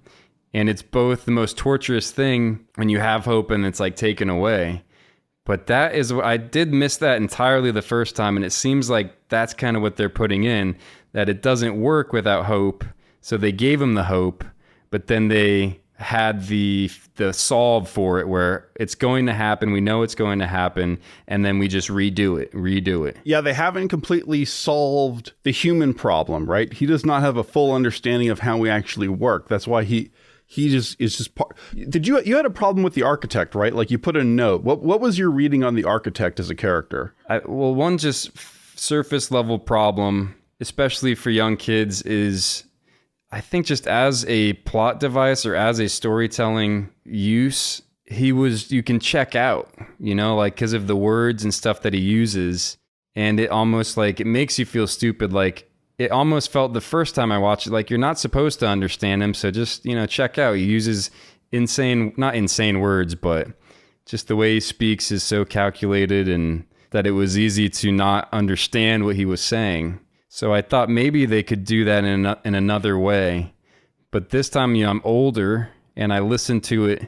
And it's both the most torturous thing when you have hope and it's like taken away. But that is what I did miss that entirely the first time. And it seems like that's kind of what they're putting in, that it doesn't work without hope. So they gave him the hope, but then they had the solve for it where it's going to happen. We know it's going to happen. And then we just redo it. Yeah, they haven't completely solved the human problem, right? He does not have a full understanding of how we actually work. That's why he just is just part. You had a problem with the architect, right? Like you put a note. What was your reading on the architect as a character? One just surface level problem, especially for young kids, is I think just as a plot device or as a storytelling use, you can check out, like because of the words and stuff that he uses, and it almost like it makes you feel stupid, like. It almost felt the first time I watched it like you're not supposed to understand him, so just, check out. He uses not insane words, but just the way he speaks is so calculated and that it was easy to not understand what he was saying. So I thought maybe they could do that in another way. But this time, I'm older and I listened to it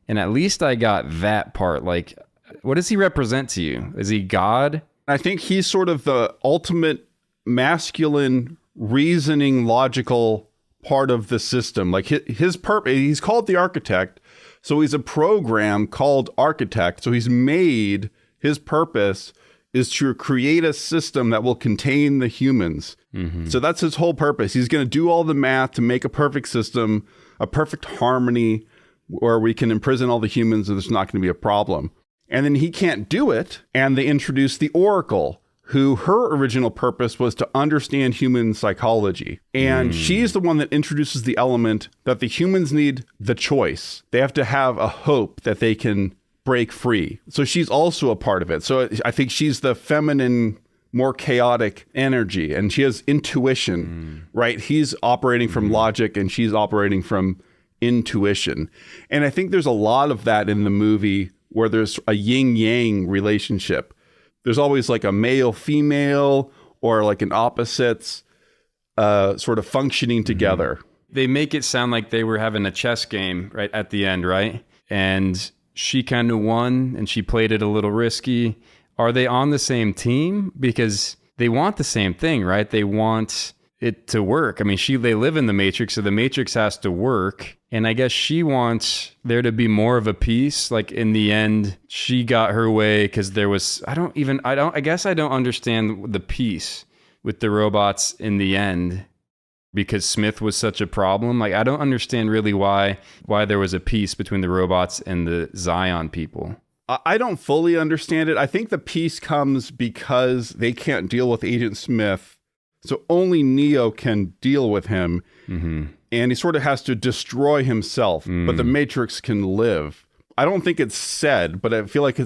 and at least I got that part. Like, what does he represent to you? Is he God? I think he's sort of the ultimate masculine reasoning logical part of the system. Like his purpose, he's called the architect, so he's a program called architect. So he's made, his purpose is to create a system that will contain the humans. So that's his whole purpose. He's going to do all the math to make a perfect system, a perfect harmony where we can imprison all the humans and there's not going to be a problem. And then he can't do it, and they introduce the Oracle, who her original purpose was to understand human psychology. And she's the one that introduces the element that the humans need the choice. They have to have a hope that they can break free. So she's also a part of it. So I think she's the feminine, more chaotic energy, and she has intuition, right? He's operating from logic and she's operating from intuition. And I think there's a lot of that in the movie where there's a yin-yang relationship. There's always like a male-female or like an opposites sort of functioning together. They make it sound like they were having a chess game right at the end, right? And she kind of won and she played it a little risky. Are they on the same team? Because they want the same thing, right? They want it to work. I mean, they live in the Matrix, so the Matrix has to work. And I guess she wants there to be more of a peace. Like in the end, she got her way because there was, I guess I don't understand the peace with the robots in the end because Smith was such a problem. Like, I don't understand really why there was a peace between the robots and the Zion people. I don't fully understand it. I think the peace comes because they can't deal with Agent Smith. So only Neo can deal with him. Mm-hmm. And he sort of has to destroy himself, but the Matrix can live. I don't think it's said, but I feel like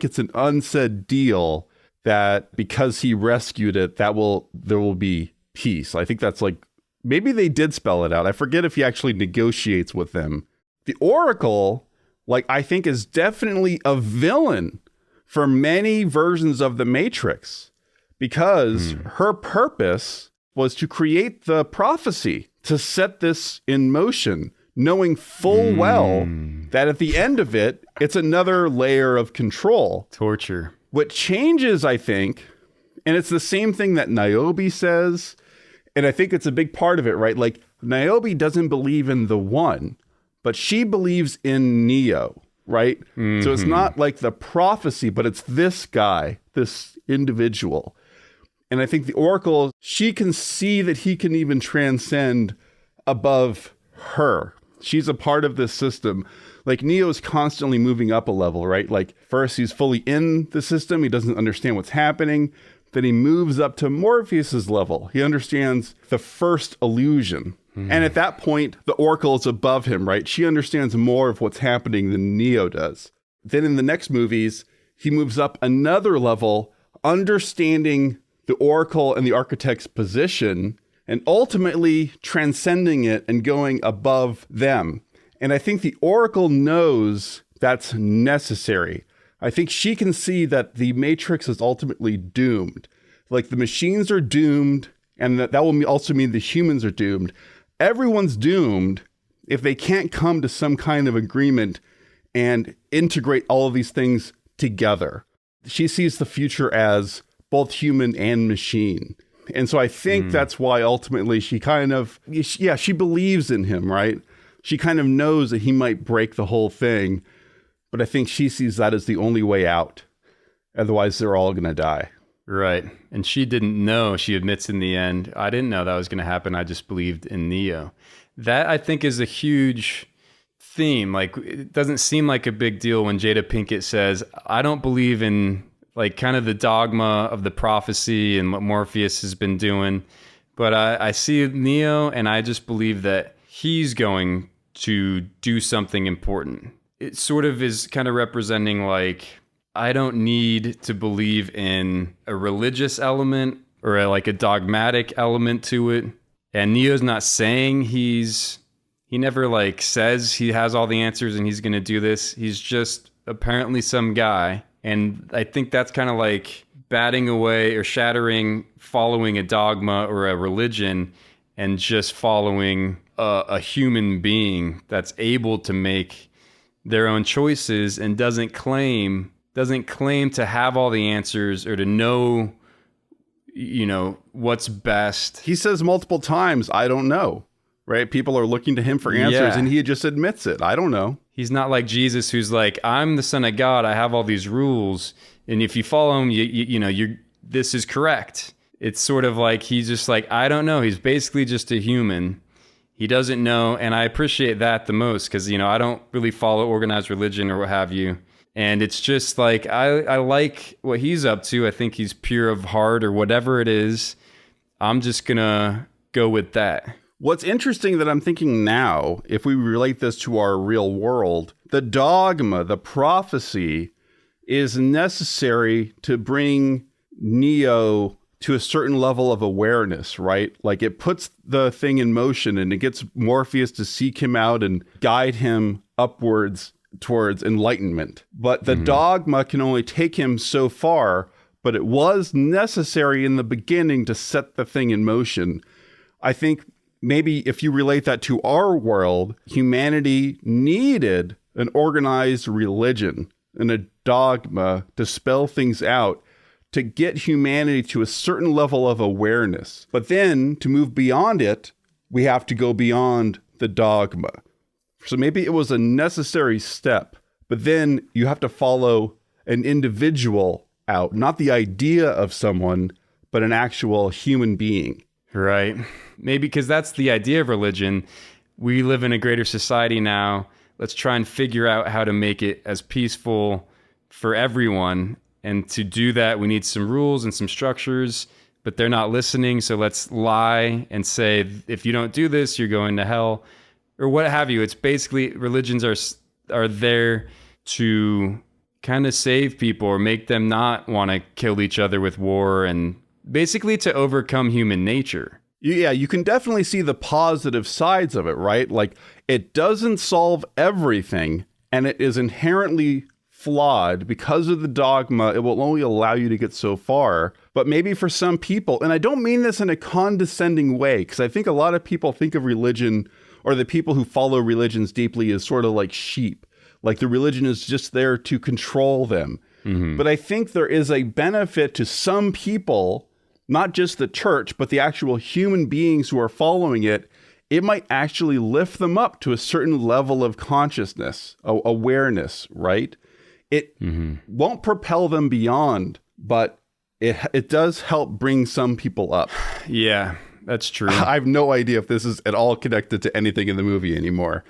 it's an unsaid deal that because he rescued it, there will be peace. I think that's like, maybe they did spell it out. I forget if he actually negotiates with them. The Oracle, like, I think is definitely a villain for many versions of the Matrix because her purpose was to create the prophecy, to set this in motion, knowing full well that at the end of it, it's another layer of control. Torture. What changes, I think, and it's the same thing that Niobe says, and I think it's a big part of it, right? Like, Niobe doesn't believe in the one, but she believes in Neo, right? Mm-hmm. So it's not like the prophecy, but it's this guy, this individual. And I think the Oracle, she can see that he can even transcend above her. She's a part of this system. Like, Neo's constantly moving up a level, right? Like, first he's fully in the system. He doesn't understand what's happening. Then he moves up to Morpheus's level. He understands the first illusion. And at that point, the Oracle is above him, right? She understands more of what's happening than Neo does. Then in the next movies, he moves up another level, understanding the Oracle and the Architect's position, and ultimately transcending it and going above them. And I think the Oracle knows that's necessary. I think she can see that the Matrix is ultimately doomed. Like, the machines are doomed, and that will also mean the humans are doomed. Everyone's doomed if they can't come to some kind of agreement and integrate all of these things together. She sees the future as both human and machine. And so I think that's why ultimately she kind of, she believes in him, right? She kind of knows that he might break the whole thing, but I think she sees that as the only way out. Otherwise, they're all going to die. Right. And she didn't know, she admits in the end, I didn't know that was going to happen. I just believed in Neo. That, I think, is a huge theme. Like, it doesn't seem like a big deal when Jada Pinkett says, I don't believe in, like, kind of the dogma of the prophecy and what Morpheus has been doing. But I see Neo, and I just believe that he's going to do something important. It sort of is kind of representing, like, I don't need to believe in a religious element or a dogmatic element to it. And Neo's not saying he never like says he has all the answers and he's going to do this. He's just apparently some guy. And I think that's kind of like batting away or shattering, following a dogma or a religion and just following a human being that's able to make their own choices and doesn't claim to have all the answers or to know, what's best. He says multiple times, I don't know, right? People are looking to him for answers, and he just admits it. I don't know. He's not like Jesus, who's like, I'm the Son of God. I have all these rules. And if you follow him, this is correct. It's sort of like, he's just like, I don't know. He's basically just a human. He doesn't know. And I appreciate that the most because, I don't really follow organized religion or what have you. And it's just like, I like what he's up to. I think he's pure of heart or whatever it is. I'm just going to go with that. What's interesting that I'm thinking now, if we relate this to our real world, the dogma, the prophecy is necessary to bring Neo to a certain level of awareness, right? Like it puts the thing in motion and it gets Morpheus to seek him out and guide him upwards towards enlightenment. But the dogma can only take him so far, but it was necessary in the beginning to set the thing in motion. I think maybe if you relate that to our world, humanity needed an organized religion and a dogma to spell things out, to get humanity to a certain level of awareness. But then to move beyond it, we have to go beyond the dogma. So maybe it was a necessary step, but then you have to follow an individual out, not the idea of someone, but an actual human being. Right. Maybe because that's the idea of religion. We live in a greater society now. Let's try and figure out how to make it as peaceful for everyone. And to do that, we need some rules and some structures, but they're not listening. So let's lie and say, if you don't do this, you're going to hell or what have you. It's basically religions are there to kind of save people or make them not want to kill each other with war and basically to overcome human nature. Yeah, you can definitely see the positive sides of it, right? Like it doesn't solve everything and it is inherently flawed because of the dogma. It will only allow you to get so far. But maybe for some people, and I don't mean this in a condescending way, because I think a lot of people think of religion or the people who follow religions deeply as sort of like sheep. Like the religion is just there to control them. Mm-hmm. But I think there is a benefit to some people, not just the church, but the actual human beings who are following it. It might actually lift them up to a certain level of consciousness, awareness, right? It won't propel them beyond, but it does help bring some people up. Yeah, that's true. I have no idea if this is at all connected to anything in the movie anymore,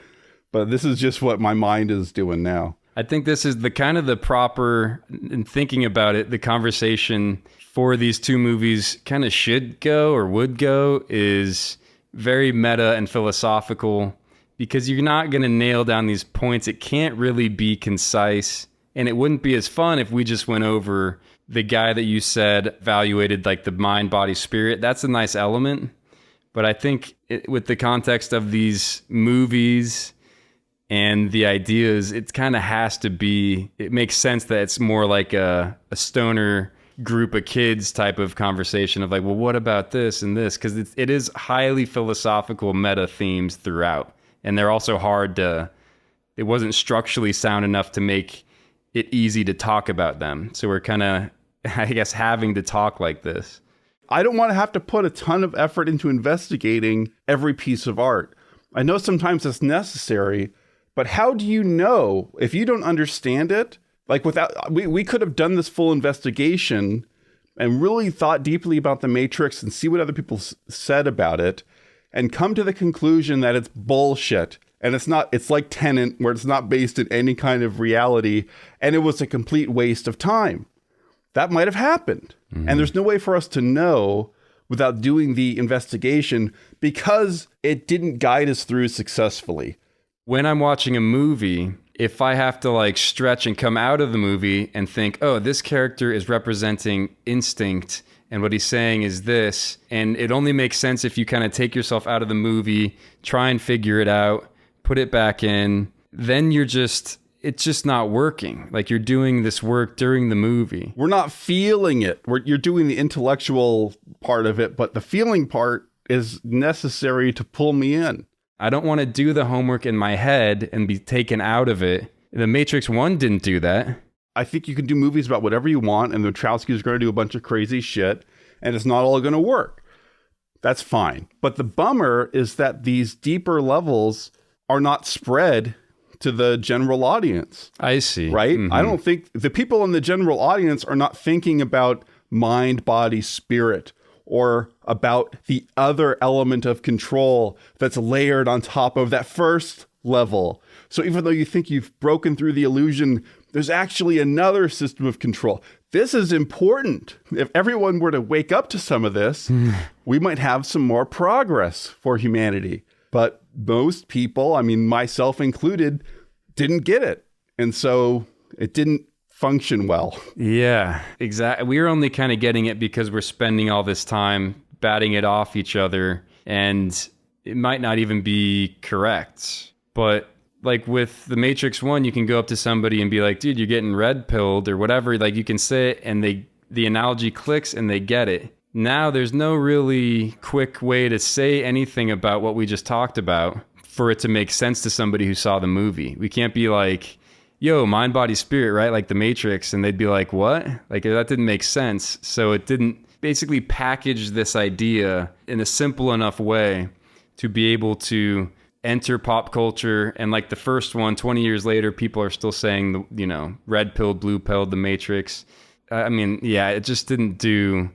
but this is just what my mind is doing now. I think this is the kind of the proper, in thinking about it, the conversation for these two movies kind of should go or would go is very meta and philosophical, because you're not going to nail down these points. It can't really be concise. And it wouldn't be as fun if we just went over the guy that you said evaluated like the mind, body, spirit. That's a nice element. But I think with the context of these movies and the ideas, it kind of has to be, it makes sense that it's more like a stoner group of kids type of conversation of like, well, what about this and this? Because it is highly philosophical meta themes throughout. And they're also hard to, it wasn't structurally sound enough to make it easy to talk about them. So we're kind of, I guess, having to talk like this. I don't want to have to put a ton of effort into investigating every piece of art. I know sometimes it's necessary, but how do you know if you don't understand it? Like we could have done this full investigation and really thought deeply about the Matrix and see what other people said about it and come to the conclusion that it's bullshit. And it's like Tenet, where it's not based in any kind of reality, and it was a complete waste of time. That might have happened. Mm-hmm. And there's no way for us to know without doing the investigation because it didn't guide us through successfully. When I'm watching a movie, if I have to like stretch and come out of the movie and think, oh, this character is representing instinct and what he's saying is this, and it only makes sense if you kind of take yourself out of the movie, try and figure it out, put it back in, then it's just not working. Like you're doing this work during the movie. We're not feeling it. You're doing the intellectual part of it, but the feeling part is necessary to pull me in. I don't want to do the homework in my head and be taken out of it. The Matrix 1 didn't do that. I think you can do movies about whatever you want, and the Wachowskis are going to do a bunch of crazy shit, and it's not all going to work. That's fine. But the bummer is that these deeper levels are not spread to the general audience. I see. Right? Mm-hmm. I don't think the people in the general audience are not thinking about mind, body, spirit, or about the other element of control that's layered on top of that first level. So even though you think you've broken through the illusion there's actually another system of control. This is important. If everyone were to wake up to some of this, we might have some more progress for humanity. But most people, I mean, myself included, didn't get it. And so it didn't function well. Yeah, exactly. We're only kind of getting it because we're spending all this time batting it off each other, and it might not even be correct. But like with The Matrix 1, you can go up to somebody and be like, dude, you're getting red pilled or whatever. Like you can say it and the analogy clicks and they get it. Now there's no really quick way to say anything about what we just talked about for it to make sense to somebody who saw the movie. We can't be like, yo, mind, body, spirit, right? Like The Matrix. And they'd be like, what? Like that didn't make sense. So it didn't basically package this idea in a simple enough way to be able to enter pop culture. And like the first one, 20 years later, people are still saying, red pilled, blue pilled, The Matrix. I mean, yeah, it just didn't do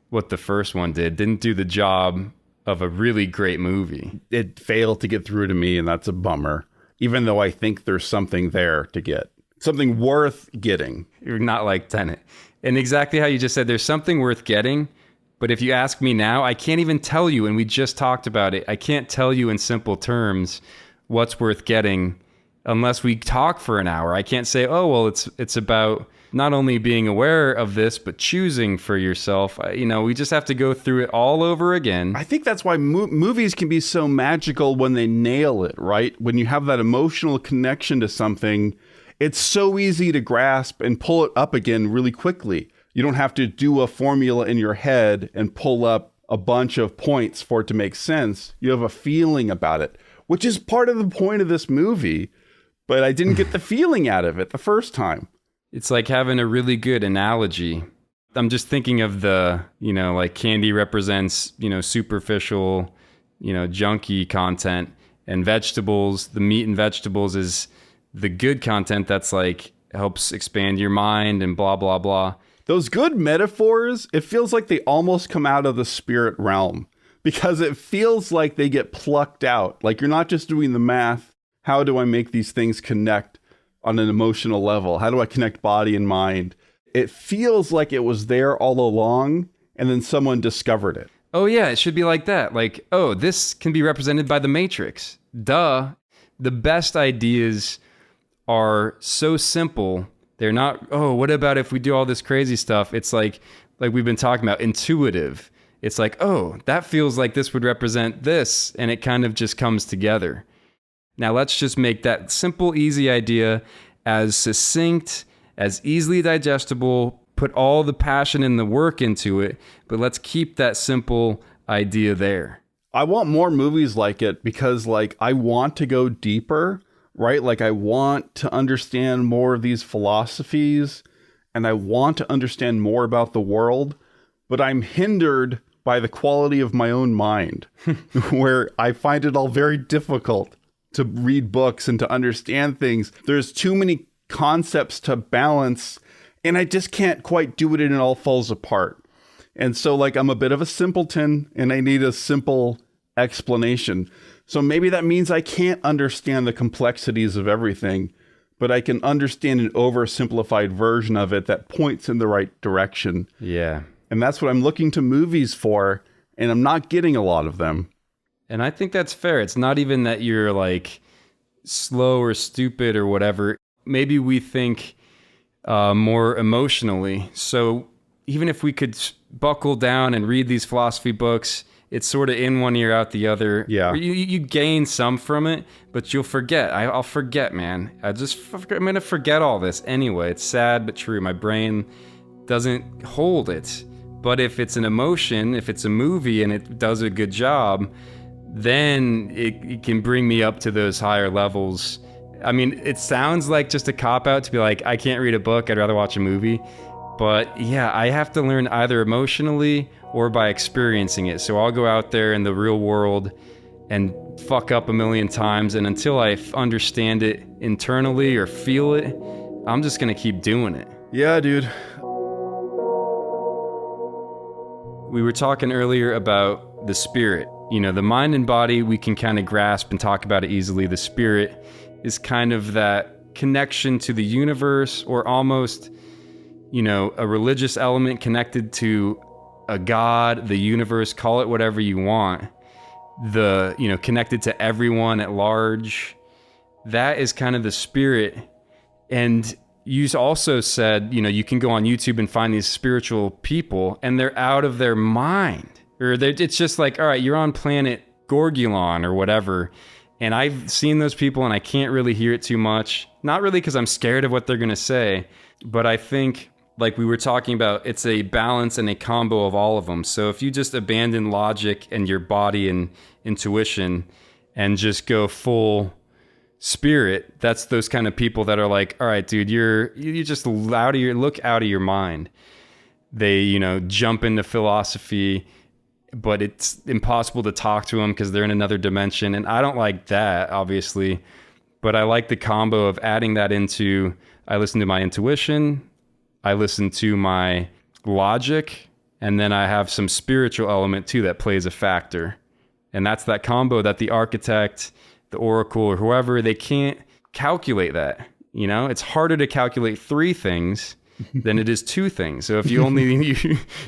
what the first one did. Didn't do the job of a really great movie. It failed to get through to me, and that's a bummer. Even though I think there's something there to get. Something worth getting. You're not like Tenet. And exactly how you just said, there's something worth getting. But if you ask me now, I can't even tell you, and we just talked about it, I can't tell you in simple terms what's worth getting unless we talk for an hour. I can't say, oh, well, it's about not only being aware of this, but choosing for yourself. We just have to go through it all over again. I think that's why movies can be so magical when they nail it, right? When you have that emotional connection to something, it's so easy to grasp and pull it up again really quickly. You don't have to do a formula in your head and pull up a bunch of points for it to make sense. You have a feeling about it, which is part of the point of this movie. But I didn't get the feeling out of it the first time. It's like having a really good analogy. I'm just thinking of like candy represents, superficial, junky content, and vegetables, the meat and vegetables is the good content that's like helps expand your mind and blah, blah, blah. Those good metaphors, it feels like they almost come out of the spirit realm because it feels like they get plucked out. Like you're not just doing the math. How do I make these things connect on an emotional level? How do I connect body and mind? It feels like it was there all along and then someone discovered it. Oh yeah, it should be like that. Like, oh, this can be represented by The Matrix. Duh. The best ideas are so simple. They're not, oh, what about if we do all this crazy stuff? It's like we've been talking about, intuitive. It's like, oh, that feels like this would represent this. And it kind of just comes together. Now let's just make that simple, easy idea as succinct, as easily digestible, put all the passion and the work into it, but let's keep that simple idea there. I want more movies like it because I want to go deeper, right? Like I want to understand more of these philosophies and I want to understand more about the world, but I'm hindered by the quality of my own mind where I find it all very difficult to read books and to understand things. There's too many concepts to balance and I just can't quite do it and it all falls apart. And so I'm a bit of a simpleton and I need a simple explanation. So maybe that means I can't understand the complexities of everything, but I can understand an oversimplified version of it that points in the right direction. Yeah. And that's what I'm looking to movies for, and I'm not getting a lot of them. And I think that's fair. It's not even that you're slow or stupid or whatever. Maybe we think more emotionally. So even if we could buckle down and read these philosophy books, it's sort of in one ear, out the other. Yeah. You gain some from it, but you'll forget. I'll forget, man. I'm going to forget all this anyway. It's sad but true. My brain doesn't hold it. But if it's an emotion, if it's a movie and it does a good job, then it can bring me up to those higher levels. I mean, it sounds like just a cop-out to be like, I can't read a book, I'd rather watch a movie. But yeah, I have to learn either emotionally or by experiencing it. So I'll go out there in the real world and fuck up a million times. And until I understand it internally or feel it, I'm just going to keep doing it. Yeah, dude. We were talking earlier about the spirit. The mind and body, we can kind of grasp and talk about it easily. The spirit is kind of that connection to the universe, or almost, a religious element connected to a God, the universe, call it whatever you want, connected to everyone at large. That is kind of the spirit. And you also said, you can go on YouTube and find these spiritual people and they're out of their mind. Or it's just like, all right, you're on planet Gorgulon or whatever. And I've seen those people and I can't really hear it too much. Not really because I'm scared of what they're going to say, but I think, like we were talking about, it's a balance and a combo of all of them. So if you just abandon logic and your body and intuition and just go full spirit, that's those kind of people that are like, all right, dude, you just look out of your mind. They, jump into philosophy, but it's impossible to talk to them because they're in another dimension. And I don't like that, obviously, but I like the combo of adding that into, I listen to my intuition, I listen to my logic, and then I have some spiritual element too that plays a factor. And that's that combo that the architect, the oracle, or whoever, they can't calculate that. It's harder to calculate 3 things than it is 2 things. So if you only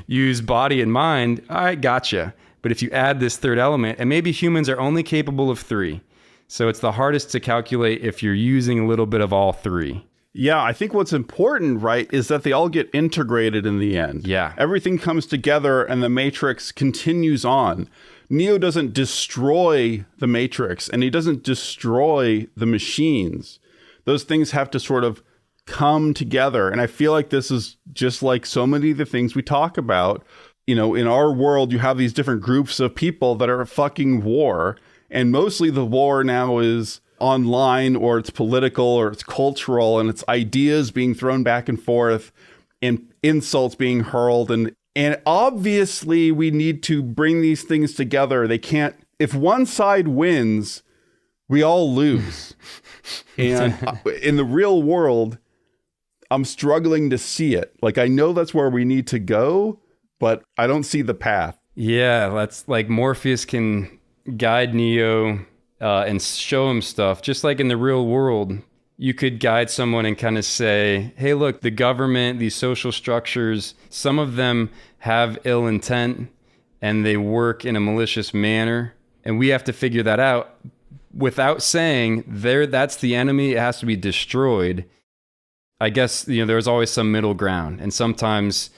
use body and mind, all right, gotcha. But if you add this third element, and maybe humans are only capable of 3. So it's the hardest to calculate if you're using a little bit of all 3. Yeah, I think what's important, right, is that they all get integrated in the end. Yeah. Everything comes together and the matrix continues on. Neo doesn't destroy the matrix and he doesn't destroy the machines. Those things have to sort of come together. And I feel like this is just like so many of the things we talk about. In our world, you have these different groups of people that are fucking war. And mostly the war now is online, or it's political, or it's cultural, and it's ideas being thrown back and forth and insults being hurled. And obviously we need to bring these things together. They can't, if one side wins, we all lose. And in the real world, I'm struggling to see it. Like, I know that's where we need to go, but I don't see the path. Yeah, that's like Morpheus can guide Neo and show him stuff. Just like in the real world, you could guide someone and kind of say, hey, look, the government, these social structures, some of them have ill intent and they work in a malicious manner. And we have to figure that out without saying that's the enemy. It has to be destroyed. I guess, there's always some middle ground. And sometimes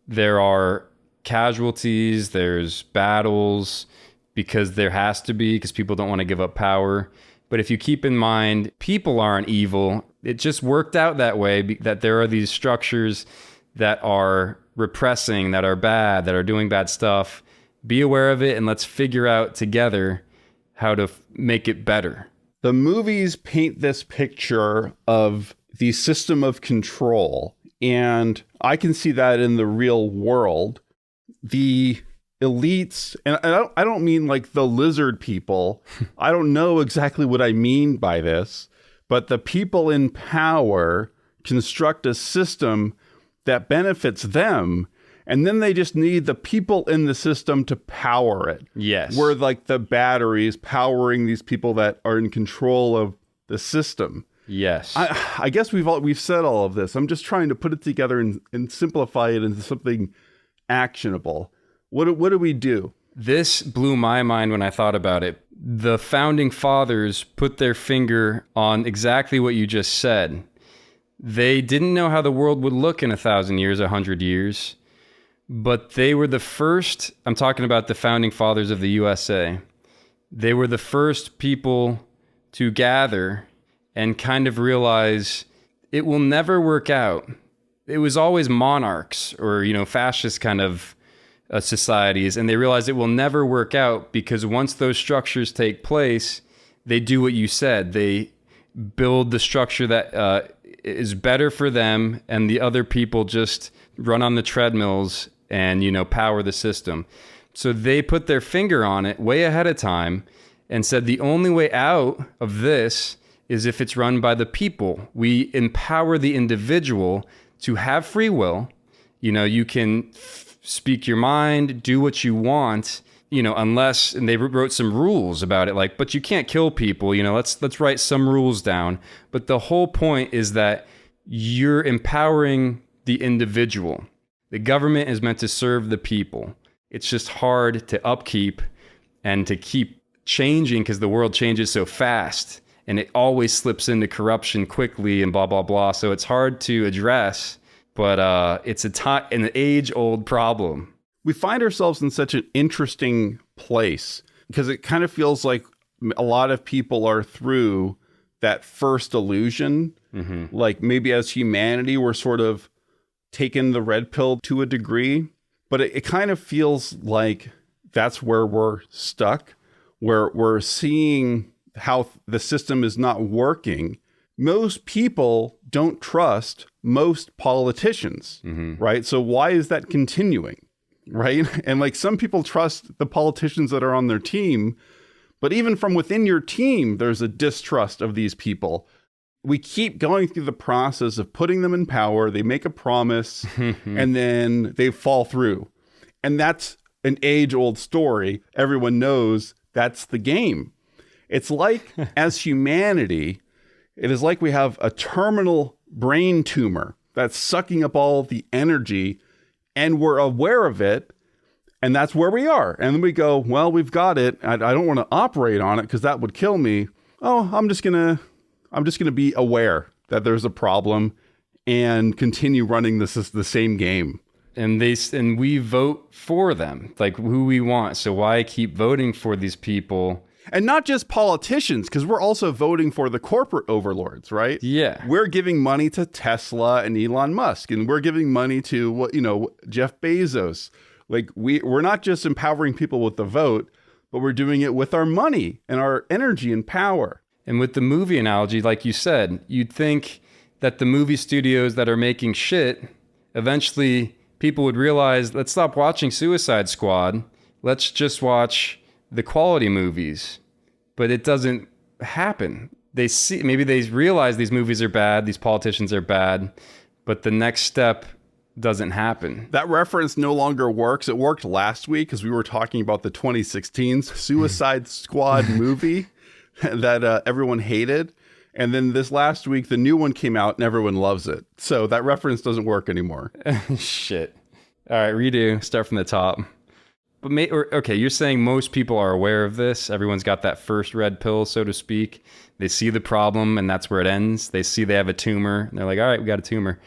there are casualties, there's battles, because there has to be, because people don't want to give up power. But if you keep in mind, people aren't evil. It just worked out that way, that there are these structures that are repressing, that are bad, that are doing bad stuff. Be aware of it, and let's figure out together how to make it better. The movies paint this picture of the system of control, and I can see that in the real world. The elites, and I don't mean like the lizard people. I don't know exactly what I mean by this, but the people in power construct a system that benefits them, and then they just need the people in the system to power it. Yes. We're like the batteries powering these people that are in control of the system. Yes. I guess we've said all of this. I'm just trying to put it together and simplify it into something actionable. What do we do? This blew my mind when I thought about it. The founding fathers put their finger on exactly what you just said. They didn't know how the world would look in 1,000 years, 100 years, but they were the first. I'm talking about the founding fathers of the USA. They were the first people to gather and kind of realize it will never work out. It was always monarchs or, fascist kind of societies, and they realize it will never work out because once those structures take place, they do what you said. They build the structure that is better for them, and the other people just run on the treadmills and, power the system. So they put their finger on it way ahead of time and said the only way out of this is if it's run by the people. We empower the individual to have free will. You can speak your mind, do what you want, unless, and they wrote some rules about it, like, but you can't kill people, let's write some rules down. But the whole point is that you're empowering the individual. The government is meant to serve the people. It's just hard to upkeep and to keep changing because the world changes so fast and it always slips into corruption quickly and blah, blah, blah. So it's hard to address, but it's an age-old problem. We find ourselves in such an interesting place because it kind of feels like a lot of people are through that first illusion. Mm-hmm. Like maybe as humanity, we're sort of taking the red pill to a degree, but it kind of feels like that's where we're stuck, where we're seeing how the system is not working. Most people don't trust most politicians, right? So why is that continuing? Right. And like some people trust the politicians that are on their team, but even from within your team, there's a distrust of these people. We keep going through the process of putting them in power. They make a promise and then they fall through. And that's an age-old story. Everyone knows that's the game. It's like as humanity, it is like we have a terminal brain tumor that's sucking up all the energy. And we're aware of it, and that's where we are. And then we go, well, we've got it. I don't want to operate on it because that would kill me. Oh, I'm just gonna be aware that there's a problem and continue running the same game. And we vote for them, like who we want. So why keep voting for these people? And not just politicians, because we're also voting for the corporate overlords, right? Yeah. We're giving money to Tesla and Elon Musk, and we're giving money to Jeff Bezos. Like we're not just empowering people with the vote, but we're doing it with our money and our energy and power. And with the movie analogy, like you said, you'd think that the movie studios that are making shit, eventually people would realize, let's stop watching Suicide Squad. Let's just watch the quality movies. But it doesn't happen. Maybe they realize these movies are bad, these politicians are bad, but the next step doesn't happen. That reference no longer works. It worked last week because we were talking about the 2016 Suicide Squad movie that everyone hated. And then this last week, the new one came out and everyone loves it. So that reference doesn't work anymore. Shit. All right, redo. Start from the top. But okay, you're saying most people are aware of this. Everyone's got that first red pill, so to speak. They see the problem and that's where it ends. They see they have a tumor and they're like, all right, we got a tumor.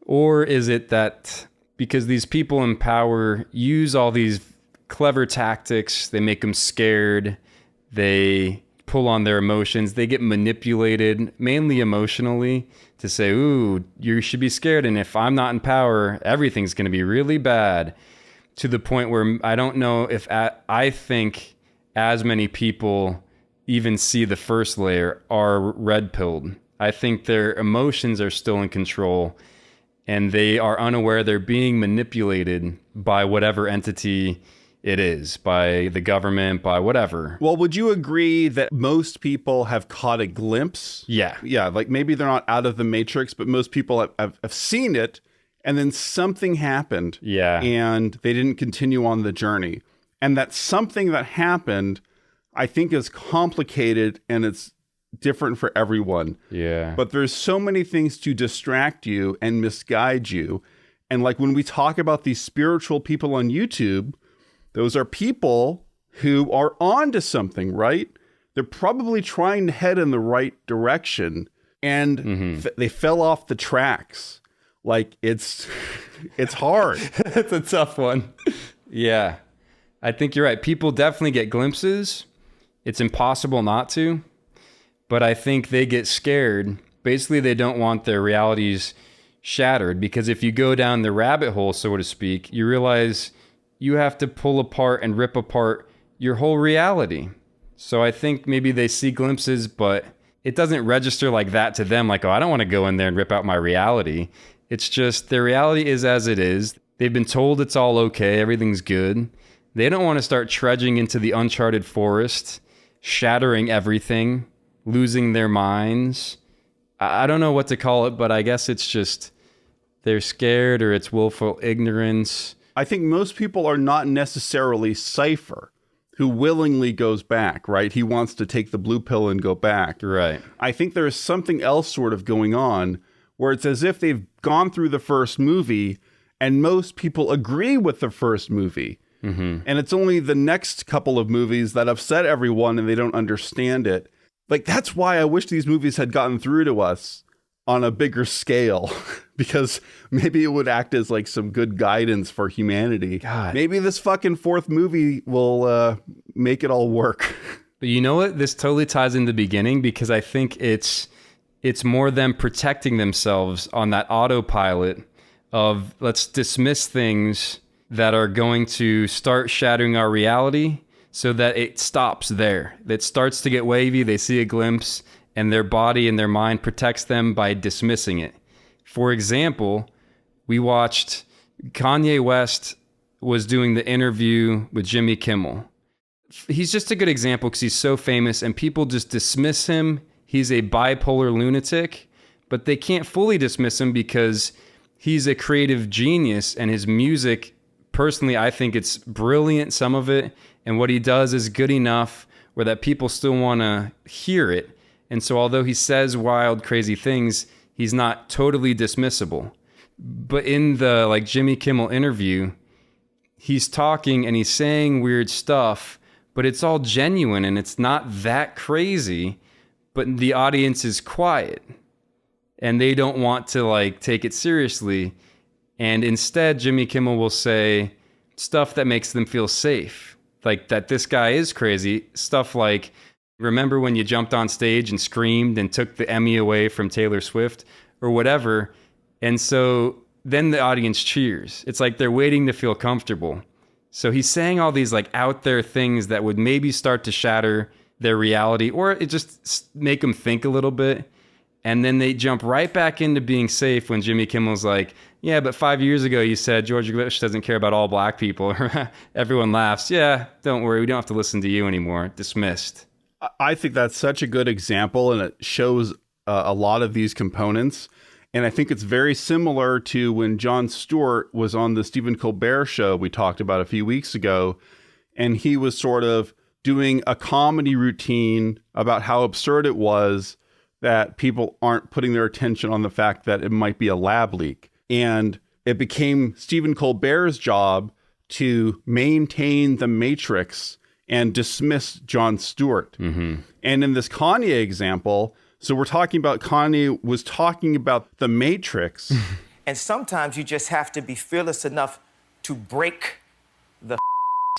Or is it that because these people in power use all these clever tactics, they make them scared, they pull on their emotions, they get manipulated, mainly emotionally, to say, ooh, you should be scared. And if I'm not in power, everything's going to be really bad. To the point where I don't know if I think as many people even see the first layer are red-pilled. I think their emotions are still in control and they are unaware they're being manipulated by whatever entity it is, by the government, by whatever. Well, would you agree that most people have caught a glimpse? Yeah. Yeah, like maybe they're not out of the matrix, but most people have seen it. And then something happened, and they didn't continue on the journey. And that something that happened, I think, is complicated and it's different for everyone. Yeah. But there's so many things to distract you and misguide you. And like when we talk about these spiritual people on YouTube, those are people who are onto something, right? They're probably trying to head in the right direction, and they fell off the tracks. Like it's hard. It's a tough one. Yeah. I think you're right. People definitely get glimpses. It's impossible not to. But I think they get scared. Basically, they don't want their realities shattered because if you go down the rabbit hole, so to speak, you realize you have to pull apart and rip apart your whole reality. So I think maybe they see glimpses, but it doesn't register like that to them. Like, oh, I don't want to go in there and rip out my reality. It's just their reality is as it is. They've been told it's all okay. Everything's good. They don't want to start trudging into the uncharted forest, shattering everything, losing their minds. I don't know what to call it, but I guess it's just they're scared or it's willful ignorance I think most people are not necessarily Cypher, who willingly goes back, right? He wants to take the blue pill and go back. Right. I think there is something else sort of going on where it's as if they've gone through the first movie and most people agree with the first movie. Mm-hmm. And it's only the next couple of movies that upset everyone and they don't understand it. Like, that's why I wish these movies had gotten through to us on a bigger scale, because maybe it would act as like some good guidance for humanity. God. Maybe this fucking fourth movie will make it all work. But you know what? This totally ties in the beginning, because I think it's more them protecting themselves on that autopilot of, let's dismiss things that are going to start shattering our reality so that it stops there. It starts to get wavy, they see a glimpse, and their body and their mind protects them by dismissing it. For example, we watched Kanye West was doing the interview with Jimmy Kimmel. He's just a good example because he's so famous and people just dismiss him. He's a bipolar lunatic, but they can't fully dismiss him because he's a creative genius, and his music, personally, I think it's brilliant, some of it, and what he does is good enough where that people still want to hear it. And so although he says wild, crazy things, he's not totally dismissible. But in the like Jimmy Kimmel interview, he's talking and he's saying weird stuff, but it's all genuine and it's not that crazy, but the audience is quiet and they don't want to like take it seriously. And instead, Jimmy Kimmel will say stuff that makes them feel safe, like that this guy is crazy. Stuff like, remember when you jumped on stage and screamed and took the Emmy away from Taylor Swift or whatever? And so then the audience cheers. It's like they're waiting to feel comfortable. So he's saying all these like out there things that would maybe start to shatter their reality, or it just make them think a little bit. And then they jump right back into being safe when Jimmy Kimmel's like, yeah, but 5 years ago you said George Bush doesn't care about all black people. Everyone laughs. Yeah, don't worry. We don't have to listen to you anymore. Dismissed. I think that's such a good example, and it shows a lot of these components. And I think it's very similar to when Jon Stewart was on the Stephen Colbert show we talked about a few weeks ago, and he was sort of doing a comedy routine about how absurd it was that people aren't putting their attention on the fact that it might be a lab leak. And it became Stephen Colbert's job to maintain the matrix and dismiss Jon Stewart. Mm-hmm. And in this Kanye example, so we're talking about Kanye was talking about the matrix. And sometimes you just have to be fearless enough to break the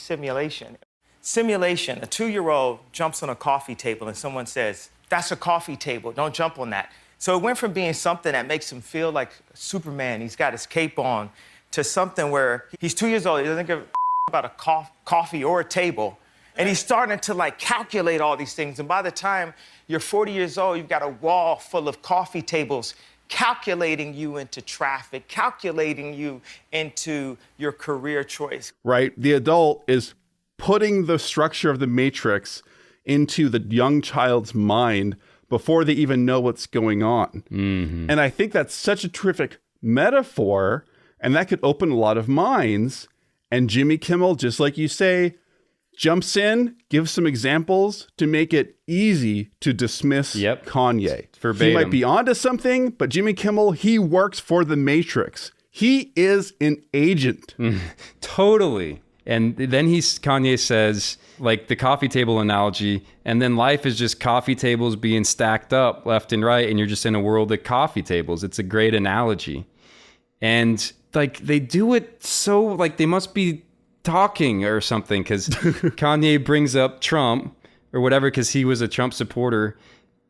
simulation. Simulation, a 2-year-old jumps on a coffee table and someone says, that's a coffee table, don't jump on that. So it went from being something that makes him feel like Superman, he's got his cape on, to something where he's 2 years old, he doesn't give a about a coffee or a table. And he's starting to like calculate all these things. And by the time you're 40 years old, you've got a wall full of coffee tables calculating you into traffic, calculating you into your career choice. Right. The adult is putting the structure of the matrix into the young child's mind before they even know what's going on. Mm-hmm. And I think that's such a terrific metaphor, and that could open a lot of minds. And Jimmy Kimmel, just like you say, jumps in, gives some examples to make it easy to dismiss Kanye. Verbatim. He might be onto something, but Jimmy Kimmel, he works for the Matrix. He is an agent. Totally. And then Kanye says, like the coffee table analogy, and then life is just coffee tables being stacked up left and right, and you're just in a world of coffee tables. It's a great analogy. And like they do it so like they must be talking or something, because Kanye brings up Trump or whatever because he was a Trump supporter,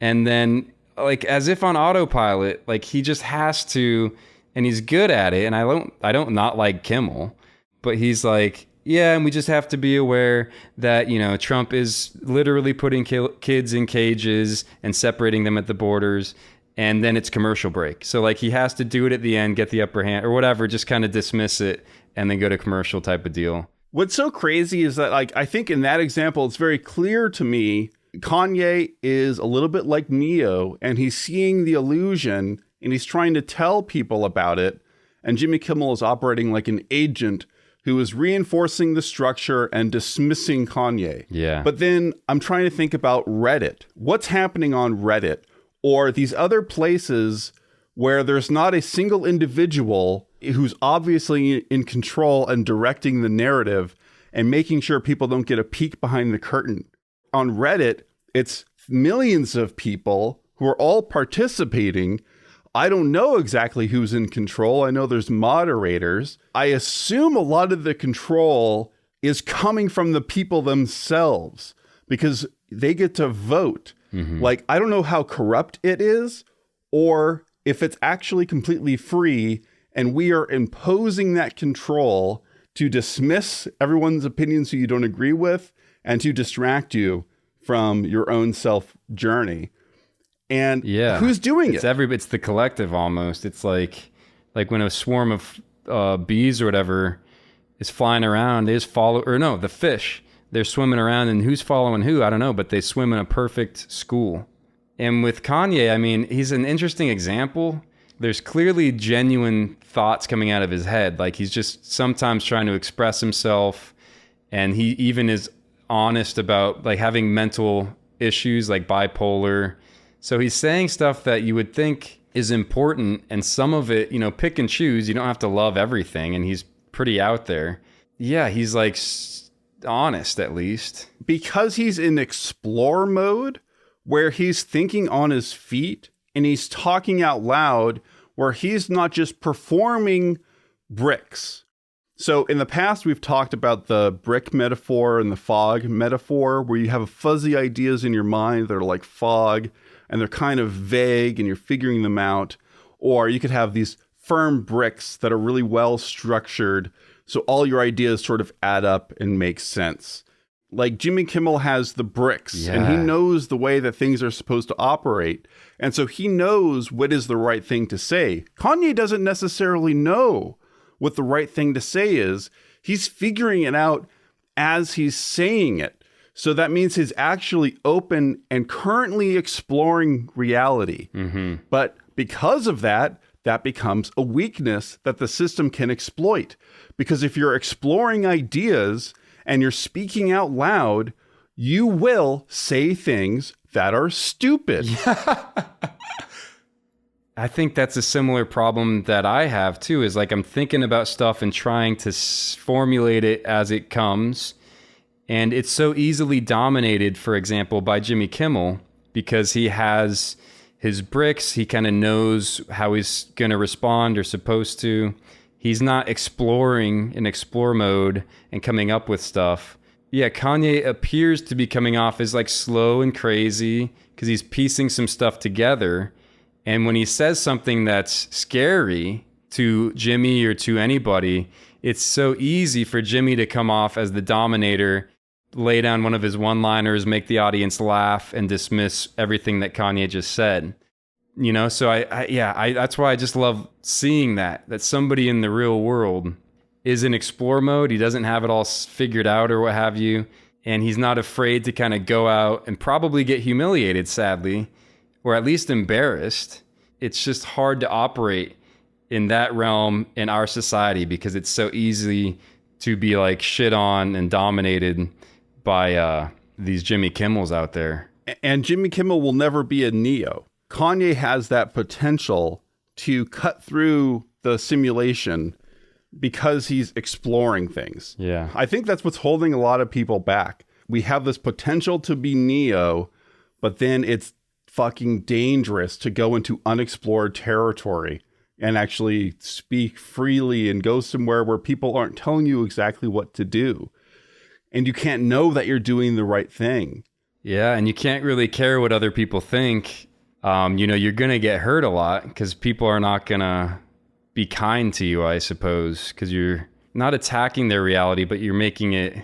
and then like as if on autopilot, like he just has to, and he's good at it. And I don't not like Kimmel, but he's like, yeah, and we just have to be aware that, you know, Trump is literally putting kids in cages and separating them at the borders. And then it's commercial break. So like he has to do it at the end, get the upper hand or whatever, just kind of dismiss it and then go to commercial type of deal. What's so crazy is that like, I think in that example, it's very clear to me, Kanye is a little bit like Neo, and he's seeing the illusion and he's trying to tell people about it. And Jimmy Kimmel is operating like an agent who is reinforcing the structure and dismissing Kanye. Yeah. But then I'm trying to think about Reddit. What's happening on Reddit or these other places where there's not a single individual who's obviously in control and directing the narrative and making sure people don't get a peek behind the curtain. On Reddit, it's millions of people who are all participating. I don't know exactly who's in control. I know there's moderators. I assume a lot of the control is coming from the people themselves because they get to vote. Like, I don't know how corrupt it is or if it's actually completely free and we are imposing that control to dismiss everyone's opinions who you don't agree with and to distract you from your own self journey. And who's doing it? It's the collective almost. It's like when a swarm of bees or whatever is flying around, they just follow, or no, the fish, they're swimming around and who's following who, I don't know, but they swim in a perfect school. And with Kanye, I mean, he's an interesting example. There's clearly genuine thoughts coming out of his head. Like he's just sometimes trying to express himself. And he even is honest about like having mental issues like bipolar. So he's saying stuff that you would think is important. And some of it, pick and choose. You don't have to love everything. And he's pretty out there. Yeah, he's like honest at least. Because he's in explore mode where he's thinking on his feet and he's talking out loud where he's not just performing bricks. So in the past, we've talked about the brick metaphor and the fog metaphor, where you have fuzzy ideas in your mind that are like fog and they're kind of vague and you're figuring them out. Or you could have these firm bricks that are really well structured, so all your ideas sort of add up and make sense. Like Jimmy Kimmel has the bricks and he knows the way that things are supposed to operate. And so he knows what is the right thing to say. Kanye doesn't necessarily know what the right thing to say is. He's figuring it out as he's saying it. So that means he's actually open and currently exploring reality. But because of that, that becomes a weakness that the system can exploit. Because if you're exploring ideas and you're speaking out loud, you will say things that are stupid. I think that's a similar problem that I have too, is like I'm thinking about stuff and trying to formulate it as it comes. And it's so easily dominated, for example, by Jimmy Kimmel, because he has his bricks. He kind of knows how he's going to respond or supposed to. He's not exploring in explore mode and coming up with stuff. Yeah, Kanye appears to be coming off as like slow and crazy because he's piecing some stuff together. And when he says something that's scary to Jimmy or to anybody, it's so easy for Jimmy to come off as the dominator, lay down one of his one-liners, make the audience laugh, and dismiss everything that Kanye just said. So I that's why I just love seeing that somebody in the real world is in explore mode. He doesn't have it all figured out or what have you. And he's not afraid to kind of go out and probably get humiliated, sadly, or at least embarrassed. It's just hard to operate in that realm in our society because it's so easy to be like shit on and dominated by these Jimmy Kimmels out there. And Jimmy Kimmel will never be a Neo. Kanye has that potential to cut through the simulation because he's exploring things. Yeah. I think that's what's holding a lot of people back. We have this potential to be Neo, but then it's fucking dangerous to go into unexplored territory and actually speak freely and go somewhere where people aren't telling you exactly what to do. And you can't know that you're doing the right thing. Yeah, and you can't really care what other people think. You're going to get hurt a lot because people are not going to be kind to you, I suppose, because you're not attacking their reality, but you're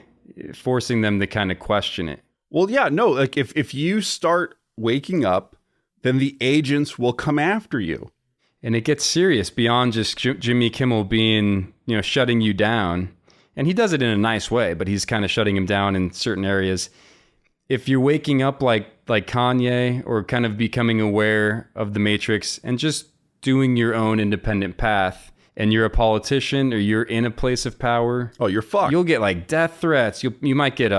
forcing them to kind of question it. Well, yeah, no, like if you start waking up, then the agents will come after you. And it gets serious beyond just Jimmy Kimmel being, shutting you down. And he does it in a nice way, but he's kind of shutting him down in certain areas. If you're waking up like Kanye, or kind of becoming aware of the Matrix and just doing your own independent path and you're a politician or you're in a place of power, Oh, you're fucked. you'll get like death threats. You might get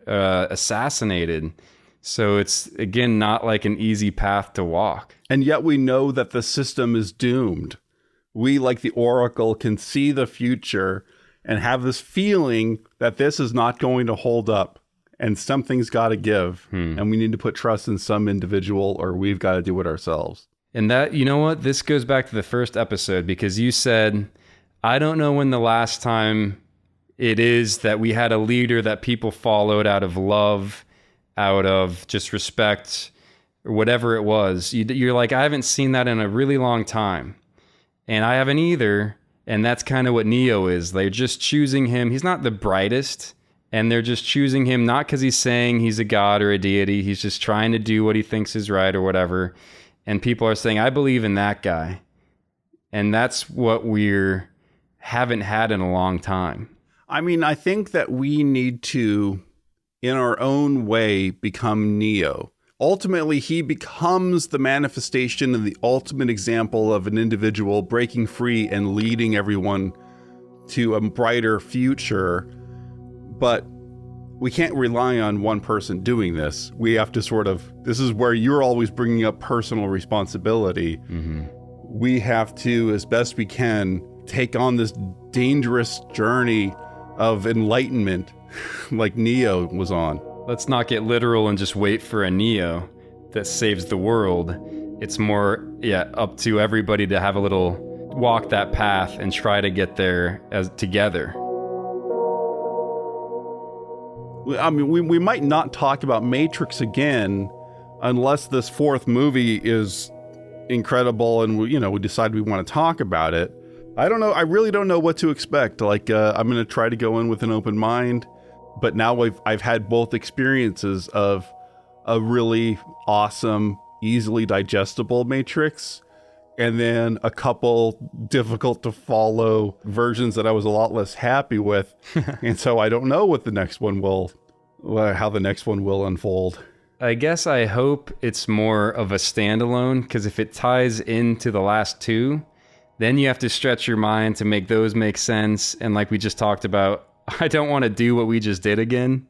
assassinated. So it's, again, not like an easy path to walk. And yet we know that the system is doomed. We, like the Oracle, can see the future and have this feeling that this is not going to hold up and something's got to give. And we need to put trust in some individual, or we've got to do it ourselves. And that, you know what? This goes back to the first episode, because you said, I don't know when the last time it is that we had a leader that people followed out of love, out of just respect, or whatever it was. You're like, I haven't seen that in a really long time. And I haven't either. And that's kind of what Neo is. They're just choosing him. He's not the brightest. And they're just choosing him not because he's saying he's a god or a deity. He's just trying to do what he thinks is right or whatever. And people are saying, I believe in that guy. And that's what we haven't had in a long time. I mean, I think that we need to, in our own way, become Neo. Ultimately, he becomes the manifestation and the ultimate example of an individual breaking free and leading everyone to a brighter future. But we can't rely on one person doing this. We have to this is where you're always bringing up personal responsibility. Mm-hmm. We have to, as best we can, take on this dangerous journey of enlightenment like Neo was on. Let's not get literal and just wait for a Neo that saves the world. It's more, up to everybody to have a little walk that path and try to get there together. I mean, we might not talk about Matrix again unless this fourth movie is incredible and we decide we want to talk about it. I don't know. I really don't know what to expect. I'm going to try to go in with an open mind. But now I've had both experiences of a really awesome, easily digestible Matrix, and then a couple difficult to follow versions that I was a lot less happy with. And so I don't know what how the next one will unfold. I guess I hope it's more of a standalone, because if it ties into the last two, then you have to stretch your mind to make those make sense. And like we just talked about, I don't want to do what we just did again.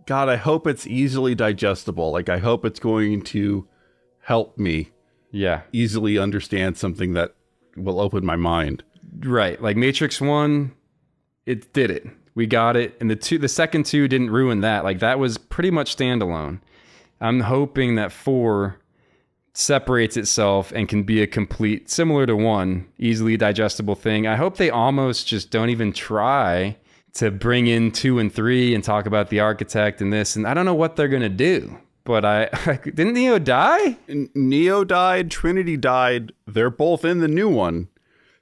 God, I hope it's easily digestible. I hope it's going to help me easily understand something that will open my mind. Right. Like Matrix 1, it did it. We got it. And the second two didn't ruin that. Like that was pretty much standalone. I'm hoping that 4 separates itself and can be a complete, similar to 1, easily digestible thing. I hope they almost just don't even try to bring in 2 and 3 and talk about the architect and this. And I don't know what they're going to do. But didn't Neo die? Neo died. Trinity died. They're both in the new one.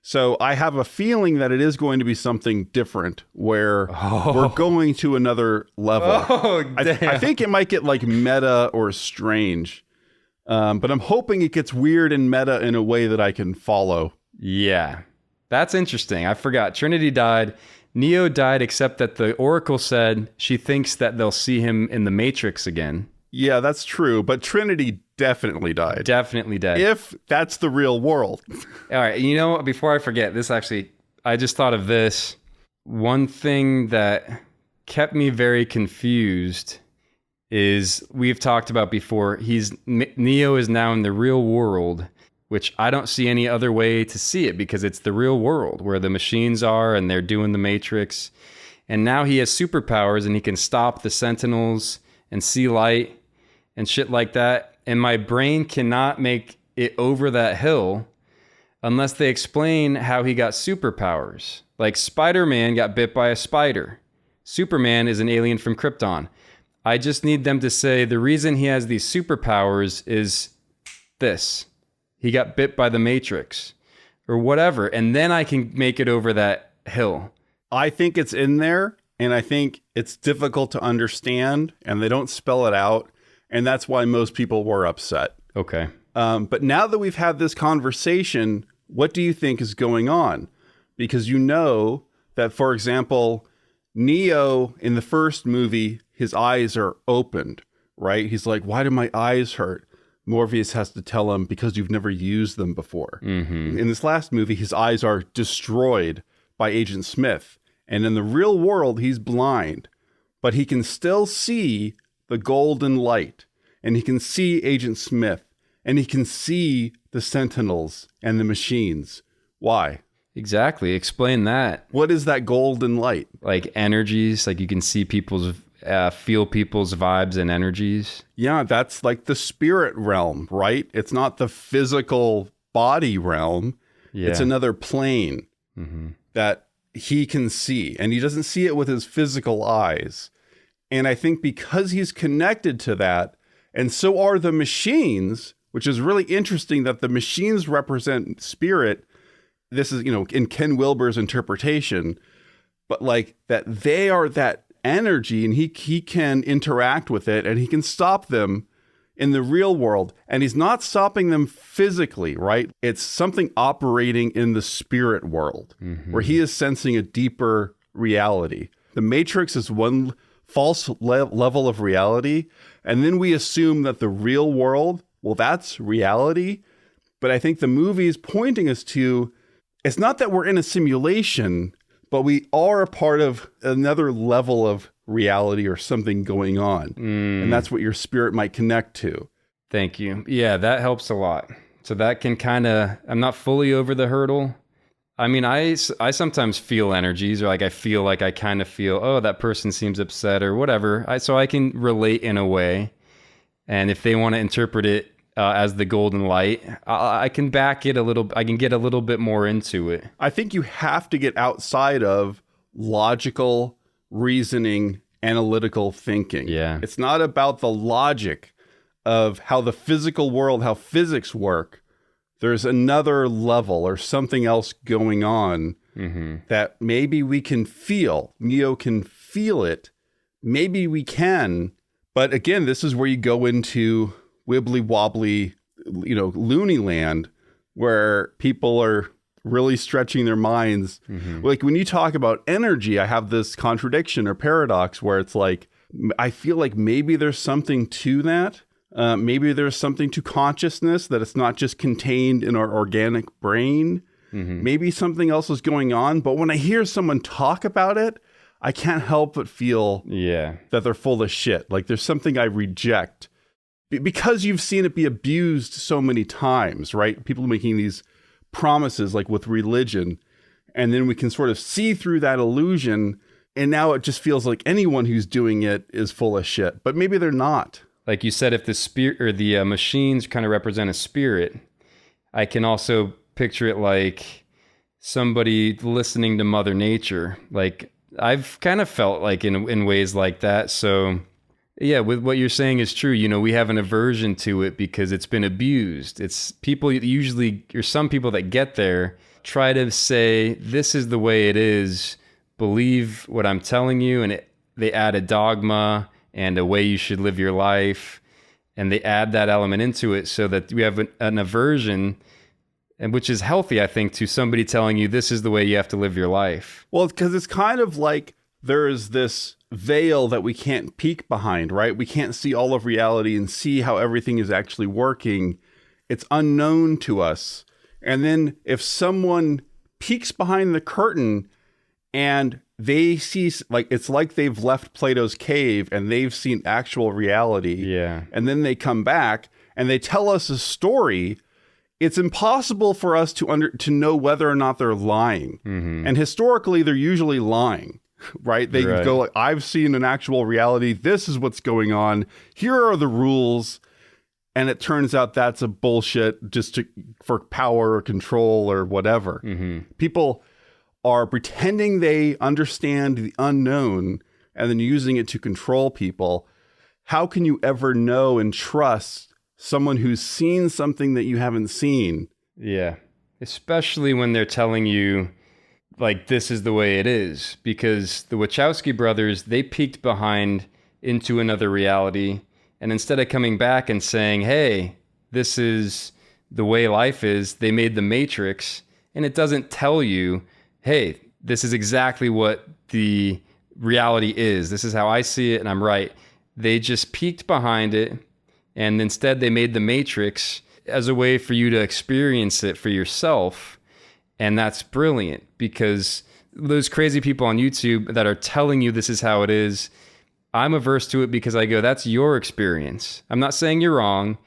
So I have a feeling that it is going to be something different where we're going to another level. Oh, damn. I think it might get like meta or strange. But I'm hoping it gets weird and meta in a way that I can follow. Yeah, that's interesting. I forgot. Trinity died. Neo died, except that the Oracle said she thinks that they'll see him in the Matrix again. Yeah, that's true. But Trinity definitely died. Definitely dead. If that's the real world. All right. You know, before I forget, I just thought of this. One thing that kept me very confused is we've talked about before. Neo is now in the real world, which I don't see any other way to see it because it's the real world where the machines are and they're doing the Matrix. And now he has superpowers and he can stop the Sentinels and see light and shit like that. And my brain cannot make it over that hill unless they explain how he got superpowers. Like Spider-Man got bit by a spider. Superman is an alien from Krypton. I just need them to say the reason he has these superpowers is this. He got bit by the Matrix or whatever. And then I can make it over that hill. I think it's in there, and I think it's difficult to understand, and they don't spell it out. And that's why most people were upset. Okay. But now that we've had this conversation, what do you think is going on? Because you know that, for example, Neo in the first movie, his eyes are opened, right? He's like, why do my eyes hurt? Morpheus has to tell him, because you've never used them before. In this last movie, his eyes are destroyed by Agent Smith. And in the real world, he's blind, but he can still see the golden light, and he can see Agent Smith, and he can see the Sentinels and the machines. Why? Exactly. Explain that. What is that golden light? Like energies, like you can see people's, feel people's vibes and energies. Yeah, that's like the spirit realm, right? It's not the physical body realm. Yeah. It's another plane that he can see, and he doesn't see it with his physical eyes. And I think because he's connected to that, and so are the machines, which is really interesting that the machines represent spirit. This is, in Ken Wilber's interpretation, but like that they are that energy, and he can interact with it, and he can stop them in the real world. And he's not stopping them physically, right? It's something operating in the spirit world where he is sensing a deeper reality. The Matrix is one false level of reality. And then we assume that the real world, well, that's reality. But I think the movie is pointing us to, it's not that we're in a simulation, but we are a part of another level of reality or something going on. And that's what your spirit might connect to. Thank you. Yeah, that helps a lot. So that can I'm not fully over the hurdle. I mean, I sometimes feel energies, or like I feel like I kind of feel, oh, that person seems upset or whatever. So I can relate in a way. And if they want to interpret it as the golden light, I can back it a little. I can get a little bit more into it. I think you have to get outside of logical reasoning, analytical thinking. Yeah. It's not about the logic of how the physical world, how physics work. There's another level or something else going on that maybe we can feel. Neo can feel it. Maybe we can. But again, this is where you go into wibbly wobbly, loony land, where people are really stretching their minds. Like when you talk about energy, I have this contradiction or paradox where it's like, I feel like maybe there's something to that. Maybe there's something to consciousness, that it's not just contained in our organic brain. Maybe something else is going on. But when I hear someone talk about it, I can't help but feel that they're full of shit. Like there's something I reject because you've seen it be abused so many times, right? People making these promises like with religion, and then we can sort of see through that illusion. And now it just feels like anyone who's doing it is full of shit, but maybe they're not. Like you said, if the spirit or the machines kind of represent a spirit, I can also picture it like somebody listening to Mother Nature. Like I've kind of felt like in ways like that. So yeah, with what you're saying is true. We have an aversion to it because it's been abused. It's people usually, or some people that get there try to say, this is the way it is. Believe what I'm telling you. And they add a dogma and a way you should live your life. And they add that element into it so that we have an aversion, and which is healthy, I think, to somebody telling you this is the way you have to live your life. Well, because it's kind of like there's this veil that we can't peek behind, right? We can't see all of reality and see how everything is actually working. It's unknown to us. And then if someone peeks behind the curtain and they see, like, it's like they've left Plato's cave and they've seen actual reality. Yeah. And then they come back and they tell us a story. It's impossible for us to know whether or not they're lying. And historically, they're usually lying, right? They go like, I've seen an actual reality. This is what's going on. Here are the rules. And it turns out that's a bullshit just for power or control or whatever. People are pretending they understand the unknown and then using it to control people. How can you ever know and trust someone who's seen something that you haven't seen? Yeah. Especially when they're telling you, like, this is the way it is. Because the Wachowski brothers, they peeked behind into another reality. And instead of coming back and saying, hey, this is the way life is, they made the Matrix. And it doesn't tell you, hey, this is exactly what the reality is. This is how I see it, and I'm right. They just peeked behind it, And instead they made the Matrix as a way for you to experience it for yourself. And that's brilliant, because those crazy people on YouTube that are telling you this is how it is, I'm averse to it because I go, that's your experience. I'm not saying you're wrong,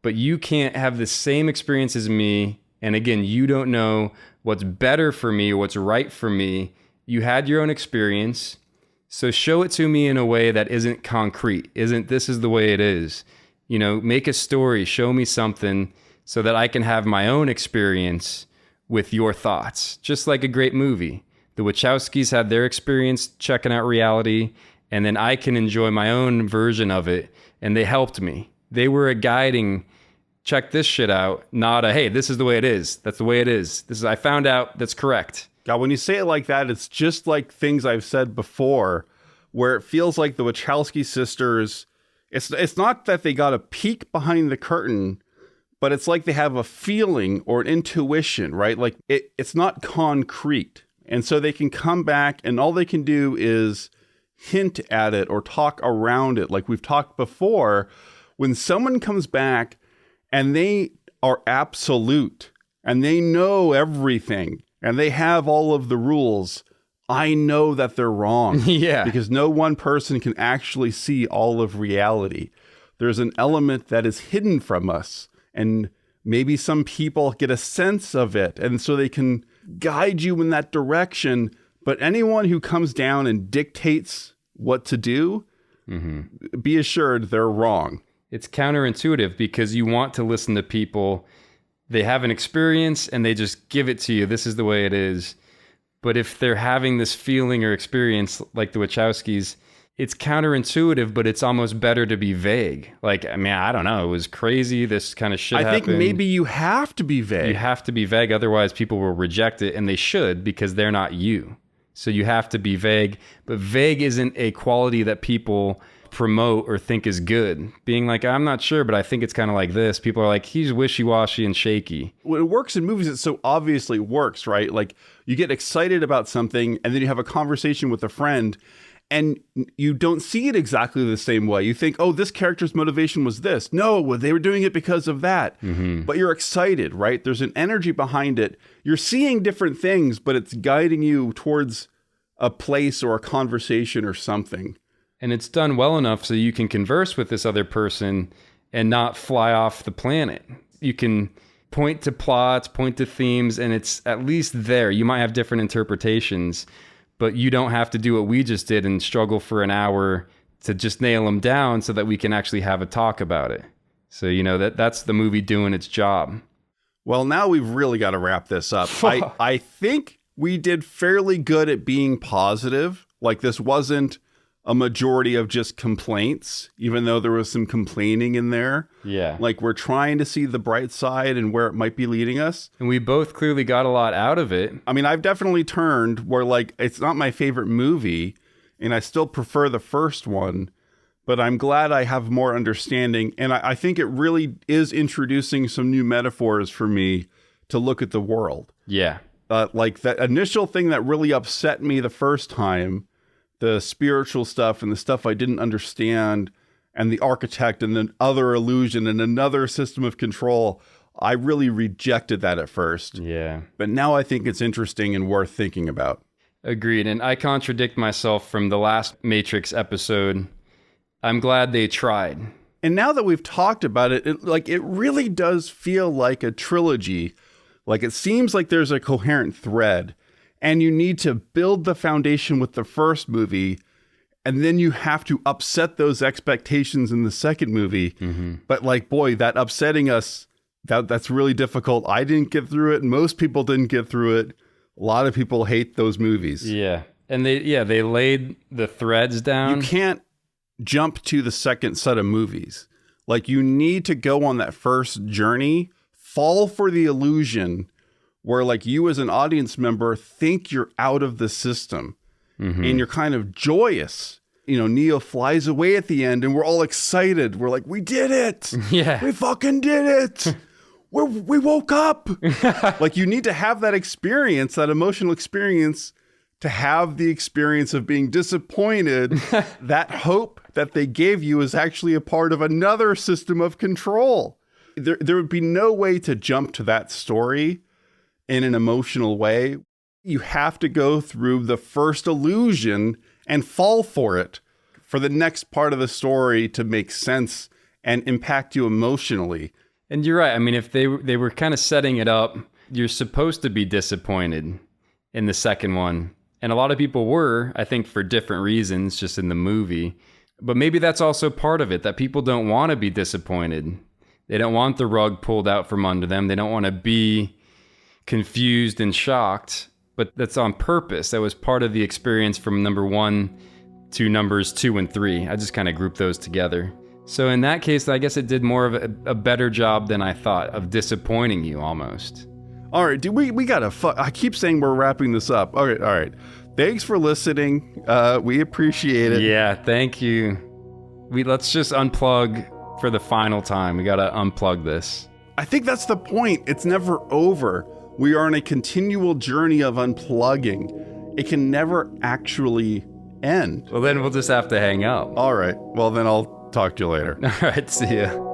but you can't have the same experience as me. And again, you don't know what's better for me or what's right for me. You had your own experience. So show it to me in a way that isn't concrete, isn't this is the way it is. You know, make a story, show me something so that I can have my own experience with your thoughts. Just like a great movie. The Wachowskis had their experience checking out reality, and then I can enjoy my own version of it, and they helped me. They were a guiding, check this shit out, not a, hey, this is the way it is. That's the way it is. This is, I found out that's correct. God, when you say it like that, it's just like things I've said before, where it feels like the Wachowski sisters, it's not that they got a peek behind the curtain, but it's like they have a feeling or an intuition, right? Like it's not concrete. And so they can come back and all they can do is hint at it or talk around it. Like we've talked before, when someone comes back and they are absolute and they know everything and they have all of the rules, I know that they're wrong. Yeah. Because no one person can actually see all of reality. There's an element that is hidden from us, and maybe some people get a sense of it, and so they can guide you in that direction. But anyone who comes down and dictates what to do, be assured they're wrong. It's counterintuitive because you want to listen to people. They have an experience and they just give it to you. This is the way it is. But if they're having this feeling or experience like the Wachowskis, it's counterintuitive, but it's almost better to be vague. Like, I mean, I don't know. It was crazy. This kind of shit happened. I think maybe you have to be vague. You have to be vague. Otherwise, people will reject it, and they should, because they're not you. So you have to be vague. But vague isn't a quality that people promote or think is good. Being like, I'm not sure, but I think it's kind of like this. People are like, he's wishy-washy and shaky. When it works in movies, it so obviously works, right? Like, you get excited about something, and then you have a conversation with a friend, and you don't see it exactly the same way. You think, oh, this character's motivation was this. No, they were doing it because of that. But you're excited, right? There's an energy behind it. You're seeing different things, but it's guiding you towards a place or a conversation or something. And it's done well enough so you can converse with this other person and not fly off the planet. You can point to plots, point to themes, and it's at least there. You might have different interpretations, but you don't have to do what we just did and struggle for an hour to just nail them down so that we can actually have a talk about it. So, you know, that's the movie doing its job. Well, now we've really got to wrap this up. I think we did fairly good at being positive. Like, this wasn't a majority of just complaints, even though there was some complaining in there. Yeah. Like, we're trying to see the bright side and where it might be leading us. And we both clearly got a lot out of it. I mean, I've definitely turned where, like, it's not my favorite movie, and I still prefer the first one, but I'm glad I have more understanding. And I think it really is introducing some new metaphors for me to look at the world. Yeah. Like, that initial thing that really upset me the first time, the spiritual stuff and the stuff I didn't understand, and the architect and the other illusion and another system of control, I really rejected that at first. Yeah. But now I think it's interesting and worth thinking about. Agreed. And I contradict myself from the last Matrix episode. I'm glad they tried. And now that we've talked about it, it really does feel like a trilogy. Like, it seems like there's a coherent thread. And you need to build the foundation with the first movie, and then you have to upset those expectations in the second movie. But, like, boy, that upsetting us, that's really difficult. I didn't get through it, and most people didn't get through it. A lot of people hate those movies. Yeah. And they laid the threads down. You can't jump to the second set of movies. Like, you need to go on that first journey, fall for the illusion where, like, you as an audience member think you're out of the system and you're kind of joyous. You know, Neo flies away at the end and we're all excited. We're like, we did it. Yeah. We fucking did it. We woke up. Like, you need to have that experience, that emotional experience, to have the experience of being disappointed, that hope that they gave you is actually a part of another system of control. There would be no way to jump to that story in an emotional way. You have to go through the first illusion and fall for it for the next part of the story to make sense and impact you emotionally. And you're right. I mean, if they were kind of setting it up, you're supposed to be disappointed in the second one. And a lot of people were, I think, for different reasons, just in the movie. But maybe that's also part of it, that people don't want to be disappointed. They don't want the rug pulled out from under them. They don't want to be confused and shocked. But that's on purpose. That was part of the experience from number 1 to numbers 2 and 3. I just kind of grouped those together. So in that case, I guess it did more of a better job than I thought of disappointing you almost. All right, dude, we gotta I keep saying we're wrapping this up. All right. Thanks for listening. We appreciate it. Yeah, thank you. Let's just unplug for the final time. We gotta unplug this. I think that's the point. It's never over. We are on a continual journey of unplugging. It can never actually end. Well, then we'll just have to hang up. All right. Well, then I'll talk to you later. All right, see ya.